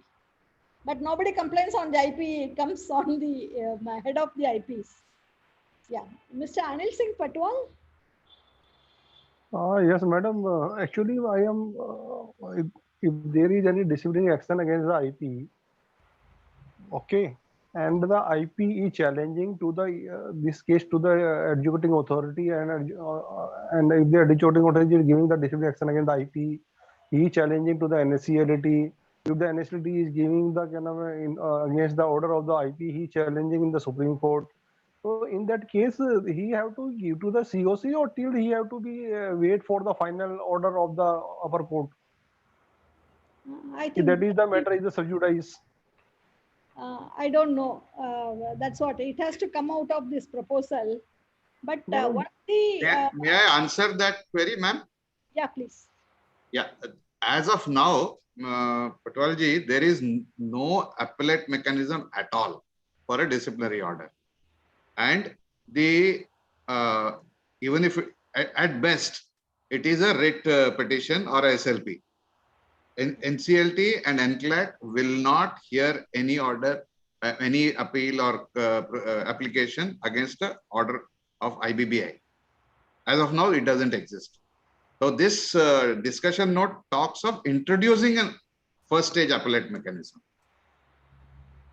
but nobody complains on the IPE. It comes on the head of the IPs. Yeah, Mr. Anil Singh Patwal. Yes, madam. Actually, I am. If there is any disciplinary action against the IP, okay, and the IP is challenging to the this case to the adjudicating authority, and if the adjudicating authority is giving the disciplinary action against the IP, he is challenging to the NSCLT. If the NSCLT is giving the against the order of the IP, he is challenging in the Supreme Court. So in that case, he have to give to the COC, or till he have to be wait for the final order of the upper court. I think that is the matter is the sub judice. I don't know. That's what it has to come out of this proposal. But what the may I answer that query, ma'am? Yeah, please. Yeah, as of now, Patwalji, there is no appellate mechanism at all for a disciplinary order. And the even if at best it is a writ petition or a SLP, NCLT and NCLAT will not hear any order, any appeal or application against the order of IBBI. As of now, it doesn't exist. So this discussion note talks of introducing a first stage appellate mechanism.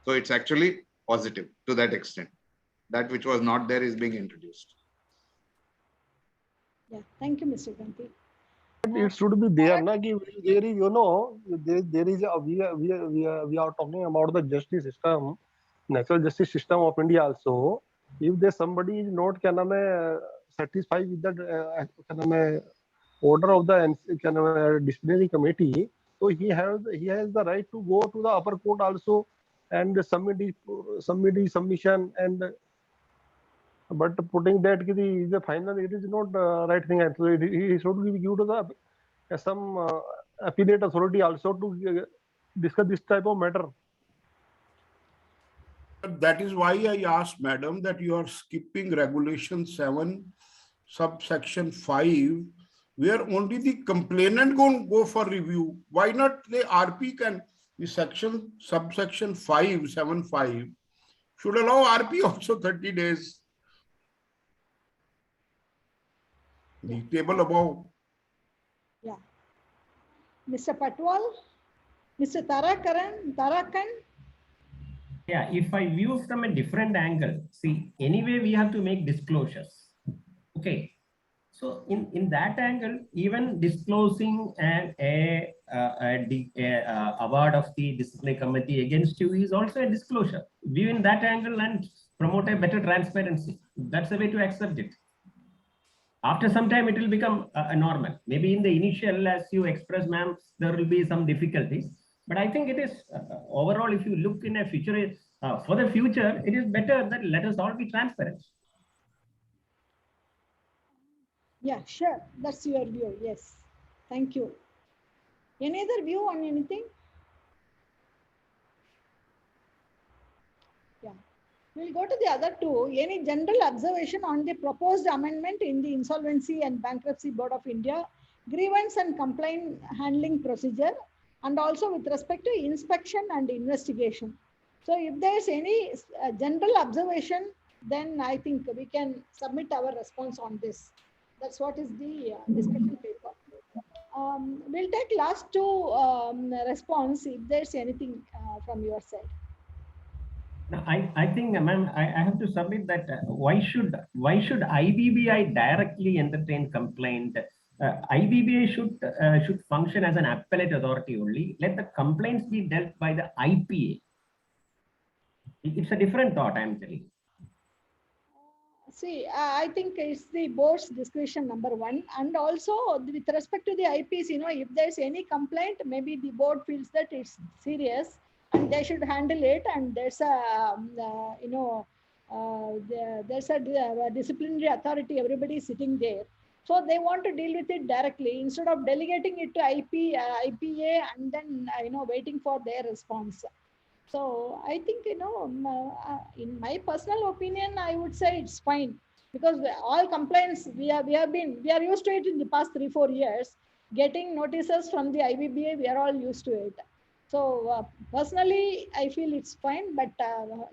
So it's actually positive to that extent. That which was not there is being introduced. Yeah, thank you, Mr. Ganti. It should be there, na? There is, there is we are talking about the justice system, natural justice system of India also. If there somebody is not satisfied with that order of the disciplinary committee, so he has the right to go to the upper court also and submit submission. And but putting that the final, it is not right thing. So he should be given to the some appellate authority also to discuss this type of matter. That is why I asked, madam, that you are skipping regulation 7, subsection 5, where only the complainant go for review. Why not the RP can, the subsection 5, 7.5 should allow RP also 30 days. The table above. Yeah. Mr. Patwal, Mr. Tarakan. Yeah, if I view from a different angle, see, anyway, we have to make disclosures. Okay. So in that angle, even disclosing a award of the disciplinary committee against you is also a disclosure. View in that angle and promote a better transparency. That's the way to accept it. After some time, it will become a normal. Maybe in the initial, as you express, ma'am, there will be some difficulties. But I think it is overall, if you look in a future, for the future, it is better that let us all be transparent. Yeah, sure. That's your view. Yes. Thank you. Any other view on anything? Yeah. We'll go to the other two. Any general observation on the proposed amendment in the Insolvency and Bankruptcy Board of India, grievance and complaint handling procedure, and also with respect to inspection and investigation. So if there's any general observation, then I think we can submit our response on this. That's what is the discussion paper. We'll take last two response if there's anything from your side. No, I think, ma'am, I have to submit that why should IBBI directly entertain complaint? IBBI should function as an appellate authority only. Let the complaints be dealt by the IPA. It's a different thought, I'm telling you. See, I think it's the board's discretion, number one. And also, with respect to the IPs, if there's any complaint, maybe the board feels that it's serious and they should handle it. And there's a disciplinary authority, everybody is sitting there. So they want to deal with it directly instead of delegating it to IPA and then, waiting for their response. So I think, in my personal opinion, I would say it's fine because all complaints we are used to it in the past 3-4 years. Getting notices from the IBBA, we are all used to it. So personally, I feel it's fine. But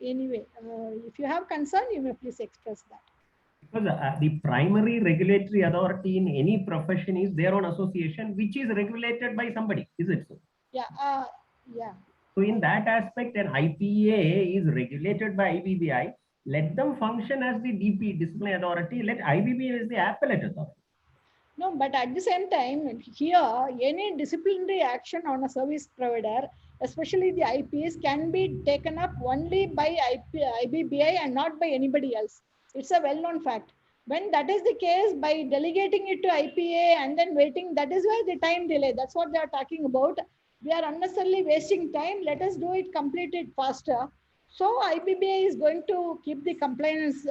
anyway, if you have concern, you may please express that. Because the primary regulatory authority in any profession is their own association, which is regulated by somebody, is it so? Yeah, yeah. So in that aspect, an IPA is regulated by IBBI. Let them function as the DP, disciplinary authority. Let IBBI as the appellate authority. No, but at the same time, here, any disciplinary action on a service provider, especially the IPs, can be taken up only by IBBI and not by anybody else. It's a well-known fact. When that is the case, by delegating it to IPA and then waiting, that is why the time delay. That's what they are talking about. We are unnecessarily wasting time. Let us do it, complete it faster. So IBBI is going to keep the complaints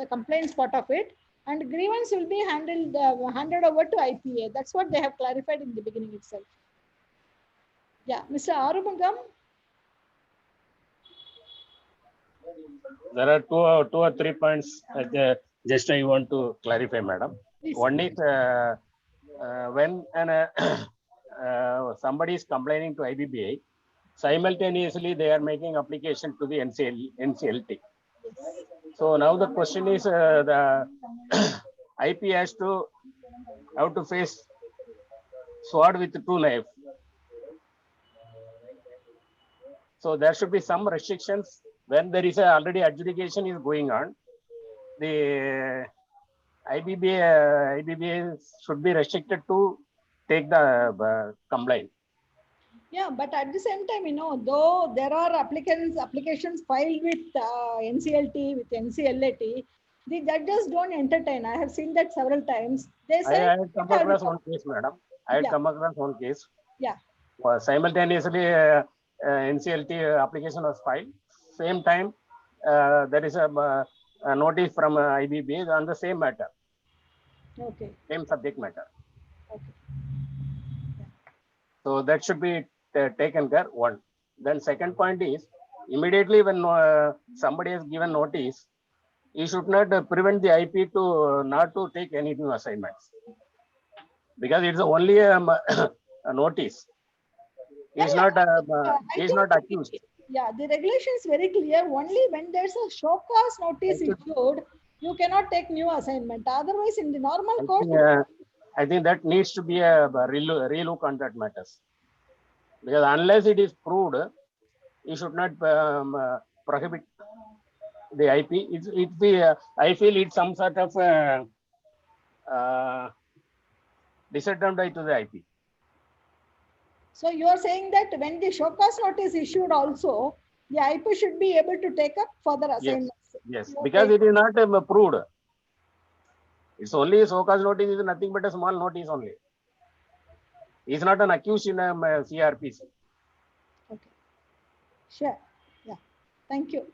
part of it, and grievance will be handed over to IPA. That's what they have clarified in the beginning itself. Yeah, Mr. Arumugam. There are two or three points just I want to clarify, madam. Please. One is when somebody is complaining to IBBI, simultaneously they are making application to the NCLT. So now the question is the IP has to have to face sword with two knives. So there should be some restrictions when there is already adjudication is going on. The IBBI should be restricted to take the complaint. Yeah, but at the same time, though there are applications filed with NCLT, with NCLAT, the judges don't entertain. I have seen that several times. They say, I had come across one case, madam. I had come across one case. Yeah. Simultaneously, NCLT application was filed. Same time, there is a notice from IBBI on the same matter. Okay. Same subject matter. Okay. Yeah. So that should be taken care. One. Then second point is immediately when somebody has given notice, you should not prevent the IP to not to take any new assignments because it's only a notice. It's not accused. Yeah, the regulation is very clear. Only when there's a show cause notice issued, you cannot take new assignment. Otherwise, in the normal course, I think that needs to be a relook on that matters. Because unless it is proved, you should not prohibit the IP. I feel it's some sort of disadvantage to the IP. So you are saying that when the show cause notice issued also, the IP should be able to take up further assignments. Yes, because it is not proved. It's only a show cause notice is nothing but a small notice only. It's not an accused in a CRPC. Okay. Sure. Yeah. Thank you.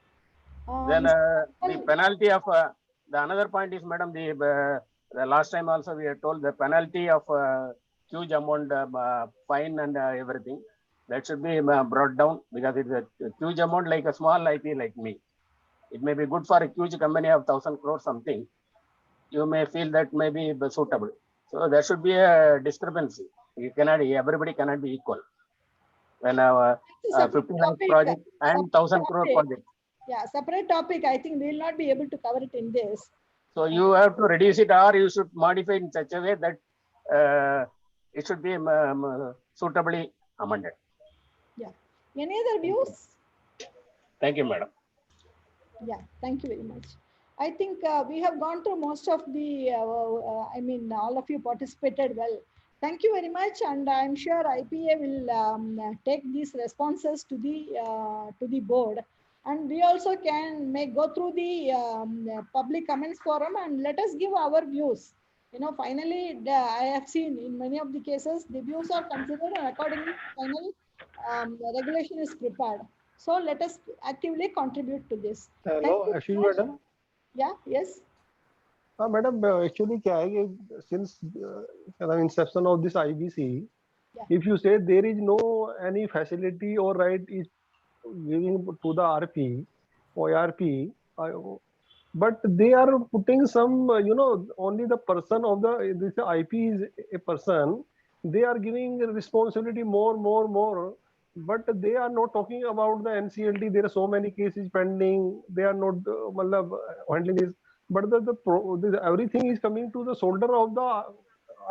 Then the penalty of the another point is, madam, the last time also we are told the penalty of huge amount fine and everything that should be brought down because it's a huge amount like a small IP like me. It may be good for a huge company of 1,000 crores something. You may feel that may be suitable. So there should be a discrepancy. Everybody cannot be equal. When 50 lakh project and 1,000 crore project. Yeah, separate topic. I think we will not be able to cover it in this. So you have to reduce it or you should modify in such a way that it should be suitably amended. Yeah. Any other views? Thank you, madam. Yeah, thank you very much. I think we have gone through most of the, all of you participated well. Thank you very much, and I'm sure IPA will take these responses to the board, and we also may go through the public comments forum and let us give our views. Finally, I have seen in many of the cases the views are considered, and accordingly, final regulation is prepared. So let us actively contribute to this. Thank Hello, you actually, so much. madam. Yeah, yes. Madam, actually, क्या है कि since inception of this IBC, Yeah. if you say there is no any facility or right is giving to the RP or ARP, but they are putting some, only the person of this IP is a person. They are giving responsibility more. But they are not talking about the NCLT. There are so many cases pending. They are not handling this. But everything is coming to the shoulder of the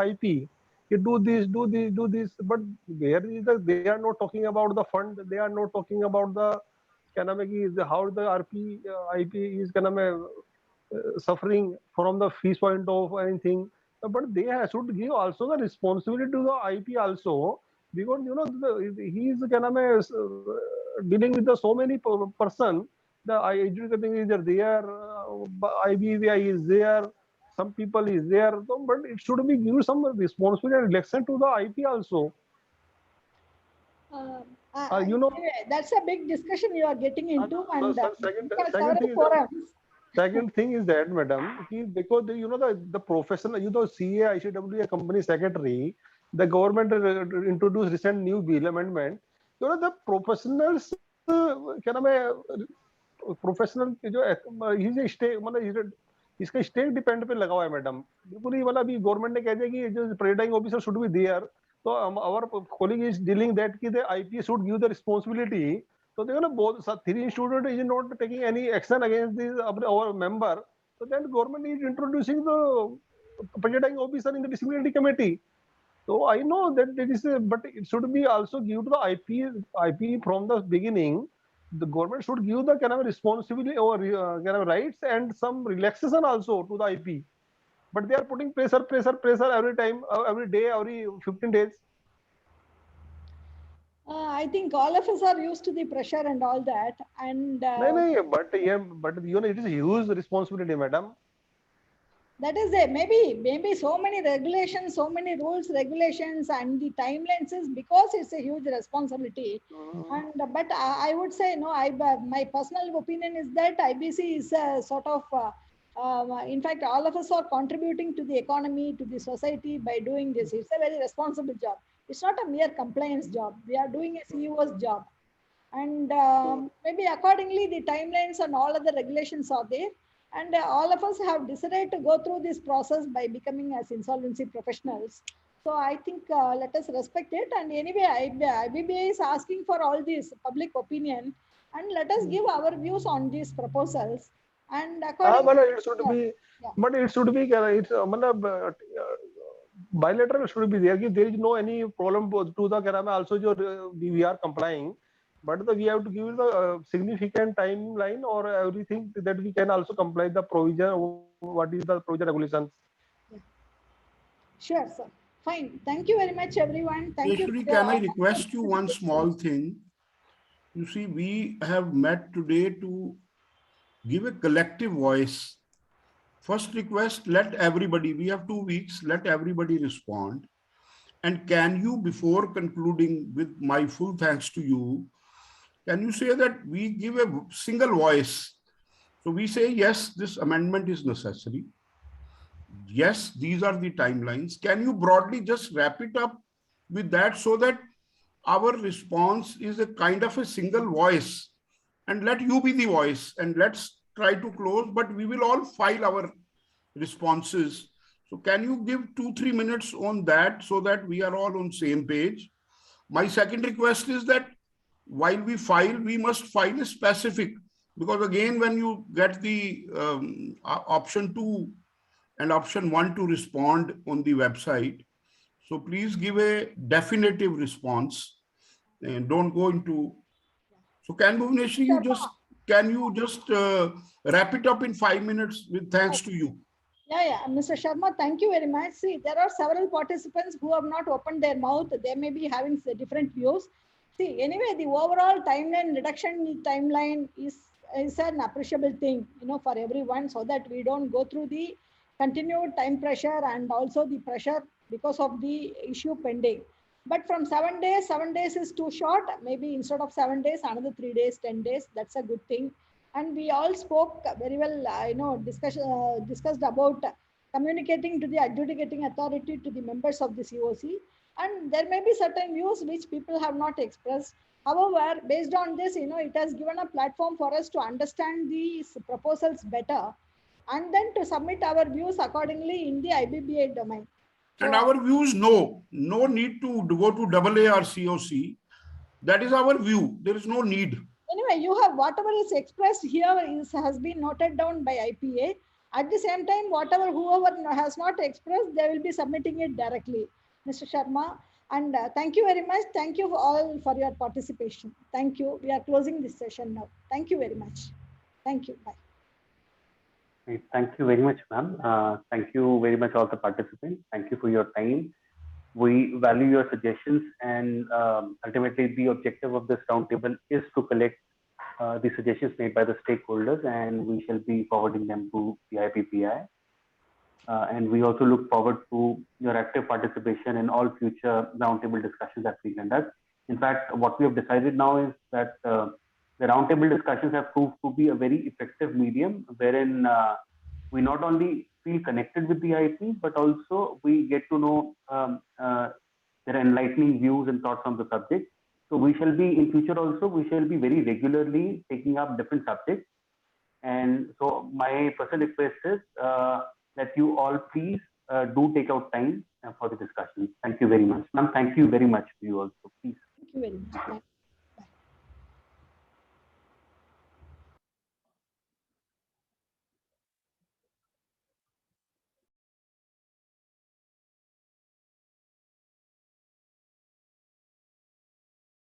IP. You do this, do this, do this. But where is they are not talking about the fund. They are not talking about the how the IP is suffering from the fees point of anything. But they should give also the responsibility to the IP also, because he is dealing with the so many person. The educating is there, IBBI is there, some people is there. So, but it should be give some responsibility and election to the IP also. That's a big discussion you are getting into, and second thing is forums. Second thing is that, madam, because the professional, CA, ICWA company secretary, the government introduced recent new bill amendment. The professionals, professional जो ये stay मतलब इसका stake depend पे लगा हुआ है madam, बिल्कुल ही मतलब गवर्नमेंट ने कह दिया कि जो presiding officer should be there, तो our colleague is dealing that कि the IP should give the responsibility. So they both three student is not taking any action against this our member. So then government is introducing the presiding officer in the disciplinary committee. So I know that it is, but it should be also give to the IP from the beginning. The government should give the kind of responsibility or kind of rights and some relaxation also to the IP. But they are putting pressure every time, every day, every 15 days. I think all of us are used to the pressure and all that. And no, but it is a huge responsibility, madam. That is it. Maybe so many regulations, so many rules, regulations, and the timelines is because it's a huge responsibility. And but I would say no. My personal opinion is that IBC is a sort of. In fact, all of us are contributing to the economy, to the society by doing this. It's a very responsible job. It's not a mere compliance job. We are doing a CEO's job. And maybe accordingly, the timelines and all other regulations are there. And all of us have decided to go through this process by becoming as insolvency professionals. So I think let us respect it. And anyway, IBBI is asking for all this public opinion. And let us give our views on these proposals. And accordingly, it should be, but it should be, bilateral should be there. There is no any problem to the also we are complying, but we have to give the significant timeline or everything that we can also comply the provision. What is the provision regulations? Sure, sir. Fine. Thank you very much, everyone. Thank you. Can I request you one small thing? You see, we have met today to give a collective voice. First request, let everybody, we have 2 weeks, let everybody respond. And can you, before concluding with my full thanks to you, can you say that we give a single voice? So we say, yes, this amendment is necessary. Yes, these are the timelines. Can you broadly just wrap it up with that so that our response is a kind of a single voice, and let you be the voice, and let's try to close, but we will all file our responses. So can you give 2-3 minutes on that so that we are all on same page? My second request is that while we file, we must file a specific, because again, when you get the option 2 and option 1 to respond on the website, So please give a definitive response and don't go into. So can Bhuvaneshwari, can you just wrap it up in 5 minutes with thanks to you? Yeah, Mr. Sharma, thank you very much. See, there are several participants who have not opened their mouth. They may be having different views. See, anyway, the overall timeline reduction in timeline is an appreciable thing, for everyone, so that we don't go through the continued time pressure and also the pressure because of the issue pending. But from 7 days is too short. Maybe instead of 7 days, another 3 days, 10 days. That's a good thing. And we all spoke very well, discussed about communicating to the adjudicating authority, to the members of the COC. And there may be certain views which people have not expressed. However, based on this, it has given a platform for us to understand these proposals better and then to submit our views accordingly in the IBBI domain. So, and our views, no need to go to AA or COC. That is our view. There is no need. Anyway, you have whatever is expressed here has been noted down by IPA. At the same time, whoever has not expressed, they will be submitting it directly, Mr. Sharma. And thank you very much. Thank you all for your participation. Thank you. We are closing this session now. Thank you very much. Thank you. Bye. Thank you very much, ma'am. Thank you very much, all the participants. Thank you for your time. We value your suggestions, and ultimately the objective of this roundtable is to collect the suggestions made by the stakeholders, and we shall be forwarding them to the IBBI. And we also look forward to your active participation in all future roundtable discussions that we conduct. In fact, what we have decided now is that the roundtable discussions have proved to be a very effective medium, wherein we not only feel connected with the IP, but also we get to know their enlightening views and thoughts on the subject. So we shall be in future also, we shall be very regularly taking up different subjects. And so my personal request is that you all please do take out time for the discussion. Thank you very much. Ma'am, thank you very much to you also, please. Thank you very much.